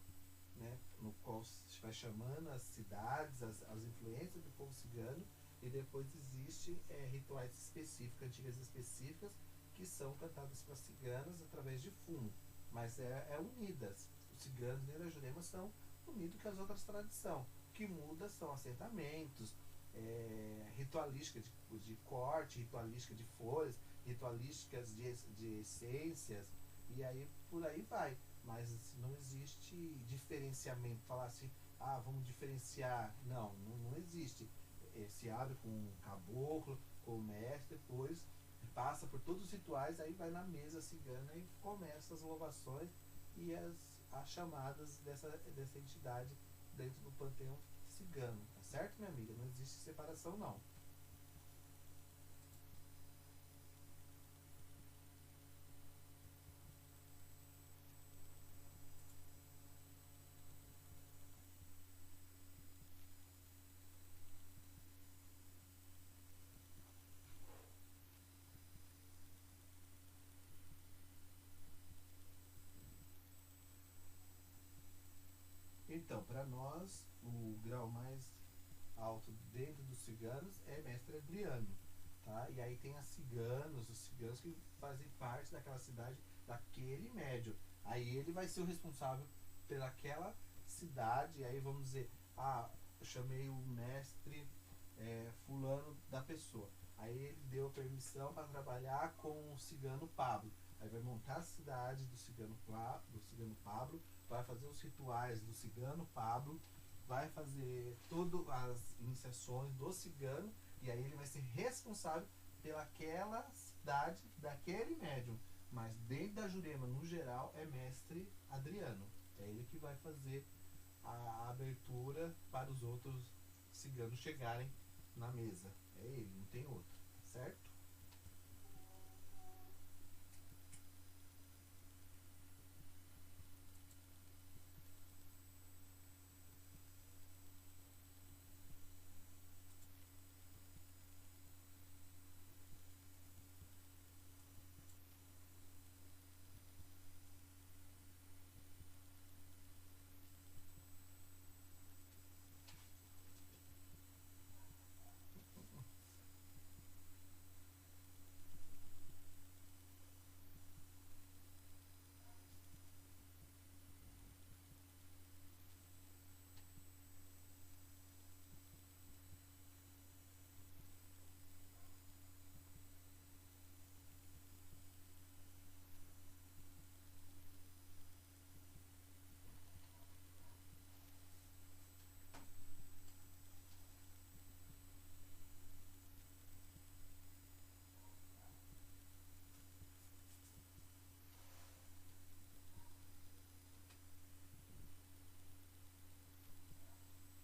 né, no qual se vai chamando as cidades, as influências do povo cigano, e depois existe rituais específicos, cantigas específicas, que são cantadas para ciganas através de fumo, mas unidas. Os ciganos e a Jurema são unidos com as outras tradições. O que muda são assentamentos, ritualística de corte, ritualística de folhas, ritualísticas de essências, e aí por aí vai. Mas assim, não existe diferenciamento, falar assim, vamos diferenciar. Não, não existe. Se abre com o caboclo, com o mestre, depois passa por todos os rituais, aí vai na mesa cigana e começa as louvações e as chamadas dessa entidade dentro do panteão cigano, tá certo, minha amiga? Não existe separação, não. Então, para nós, o grau mais alto dentro dos ciganos é mestre Adriano, tá? E aí tem os ciganos que fazem parte daquela cidade, daquele médium. Aí ele vai ser o responsável pelaquela cidade, aí vamos dizer, eu chamei o mestre fulano da pessoa. Aí ele deu permissão para trabalhar com o cigano Pablo. Aí vai montar a cidade do cigano Pablo, vai fazer os rituais do cigano Pablo, vai fazer todas as iniciações do cigano, e aí ele vai ser responsável pelaquela cidade daquele médium. Mas dentro da Jurema, no geral, é mestre Adriano. É ele que vai fazer a abertura para os outros ciganos chegarem na mesa. É ele, não tem outro, certo?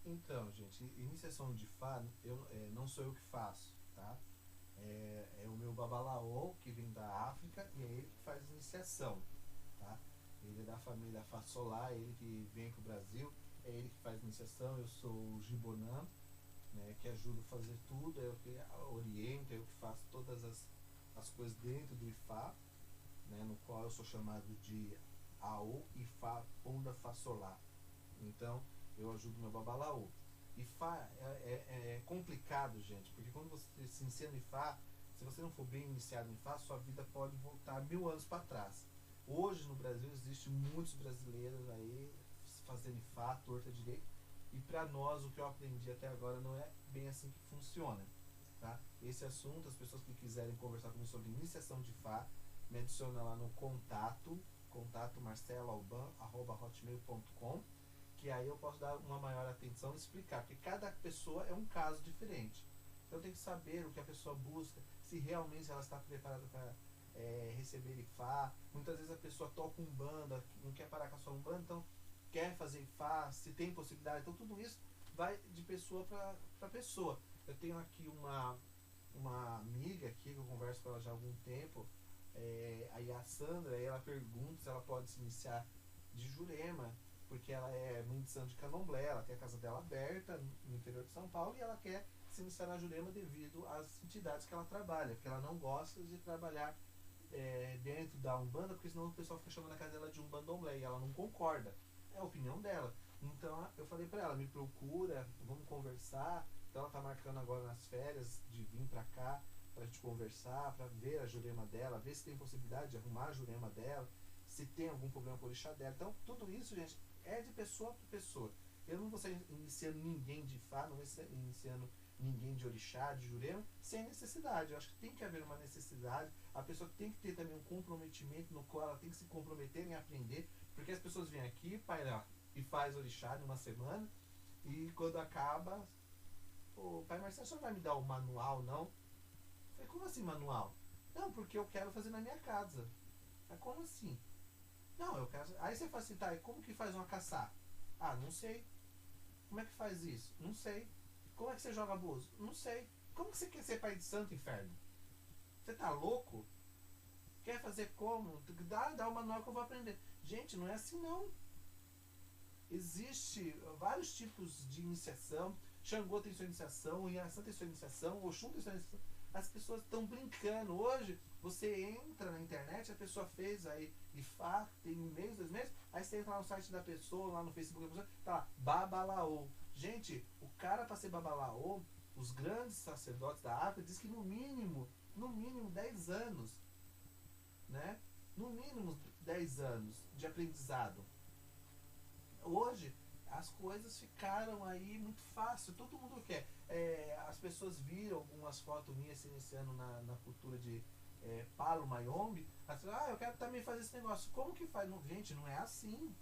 Então, gente, iniciação de Fá, não sou eu que faço, tá? É o meu babalaô, que vem da África, e é ele que faz iniciação, tá? Ele é da família Fá Solar, é ele que vem pro Brasil, é ele que faz iniciação. Eu sou o Gibonã, né, que ajudo a fazer tudo, é eu que oriento, é eu que faço todas as coisas dentro do Ifá, né, no qual eu sou chamado de Aô Ifá Onda Fá Solar. Então, eu ajudo meu babalaô. Ifá é complicado, gente, porque quando você se inicia no Ifá, se você não for bem iniciado no Ifá, sua vida pode voltar 1000 anos para trás. Hoje no Brasil existe muitos brasileiros aí fazendo Ifá, torta direito, e para nós o que eu aprendi até agora não é bem assim que funciona. Tá? Esse assunto, as pessoas que quiserem conversar comigo sobre iniciação de Fá, me adiciona lá no contato marceloalban@hotmail.com, que aí eu posso dar uma maior atenção e explicar, porque cada pessoa é um caso diferente. Então tem que saber o que a pessoa busca, se realmente ela está preparada para receber IFA. Muitas vezes a pessoa toca um banda, não quer parar com a sua umbanda, então quer fazer IFA, se tem possibilidade. Então tudo isso vai de pessoa para pessoa. Eu tenho aqui uma amiga aqui que eu converso com ela já há algum tempo, aí a Sandra, ela pergunta se ela pode se iniciar de Jurema, porque ela é mãe de santo de Candomblé, ela tem a casa dela aberta no interior de São Paulo e ela quer se iniciar na Jurema devido às entidades que ela trabalha, porque ela não gosta de trabalhar dentro da Umbanda, porque senão o pessoal fica chamando a casa dela de Umbandomblé e ela não concorda. É a opinião dela. Então eu falei pra ela, me procura, vamos conversar. Então ela tá marcando agora nas férias de vir pra cá pra gente conversar, pra ver a Jurema dela, ver se tem possibilidade de arrumar a Jurema dela, se tem algum problema com o orixá dela. Então tudo isso, gente, é de pessoa para pessoa. Eu não vou sair iniciando ninguém de Fá, não vou sair iniciando ninguém de orixá, de Jurema, sem necessidade. Eu acho que tem que haver uma necessidade. A pessoa tem que ter também um comprometimento no qual ela tem que se comprometer em aprender, porque as pessoas vêm aqui, pairar e faz orixá numa semana, E quando acaba, o pai Marcelo, só vai me dar o manual, não? Eu falei, como assim manual? Não, porque eu quero fazer na minha casa. Mas como assim? Não, eu quero. Aí você fala assim, tá, e como que faz uma caçar? Ah, não sei. Como é que faz isso? Não sei. Como é que você joga bozo? Não sei. Como que você quer ser pai de santo, inferno? Você tá louco? Quer fazer como? Dá o manual que eu vou aprender. Gente, não é assim não. Existe vários tipos de iniciação. Xangô tem sua iniciação, Inhaçã tem sua iniciação, Oxum tem sua iniciação. As pessoas estão brincando. Hoje, você entra na internet, a pessoa fez aí IFA, tem um mês, 2 meses, aí você entra lá no site da pessoa, lá no Facebook da pessoa, tá lá, Babalaô. Gente, o cara para ser Babalaô, os grandes sacerdotes da África diz que no mínimo 10 anos, né? No mínimo 10 anos de aprendizado. Hoje as coisas ficaram aí muito fácil, todo mundo quer. As pessoas viram algumas fotos minhas se iniciando na cultura de Palo Mayombe, assim, eu quero também fazer esse negócio. Como que faz? Não, gente, não é assim.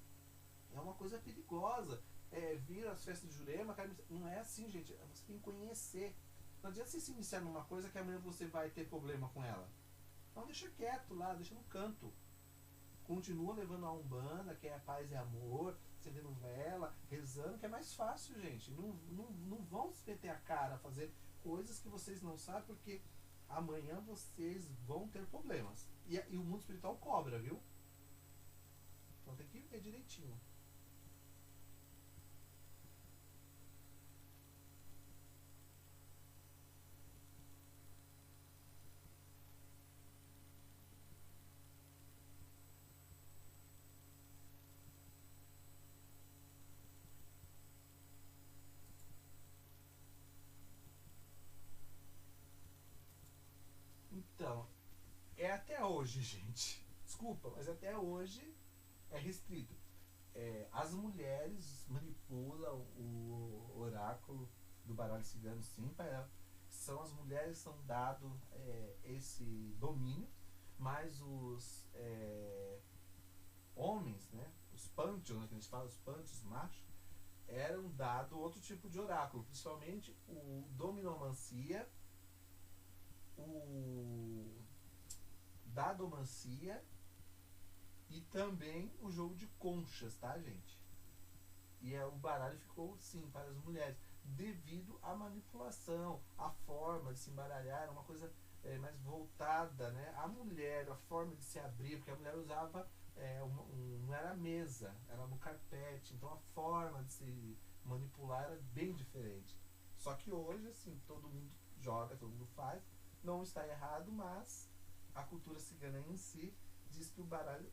É uma coisa perigosa. Viram as festas de Jurema, não é assim, gente. Você tem que conhecer. Não adianta você se iniciar numa coisa que amanhã você vai ter problema com ela. Então deixa quieto lá, deixa no canto. Continua levando a Umbanda, que é a paz e amor, acendendo vela, rezando, que é mais fácil, gente. Não vão se meter a cara a fazer coisas que vocês não sabem, porque amanhã vocês vão ter problemas. E o mundo espiritual cobra, viu? Então tem que ver direitinho. Então, é até hoje, gente. Desculpa, mas até hoje é restrito. As mulheres manipulam o oráculo do baralho cigano, sim, para são as mulheres que são dado esse domínio, mas os homens, né, os panchos, né, que a gente fala, os panchos machos, eram dado outro tipo de oráculo, principalmente o dominomancia, o dadomancia e também o jogo de conchas, tá, gente? E o baralho ficou, sim, para as mulheres, devido à manipulação, a forma de se embaralhar, era uma coisa mais voltada, né? A mulher, a forma de se abrir, porque a mulher usava, não era mesa, era no carpete, então a forma de se manipular era bem diferente. Só que hoje, assim, todo mundo joga, todo mundo faz, não está errado, mas a cultura cigana em si diz que o baralho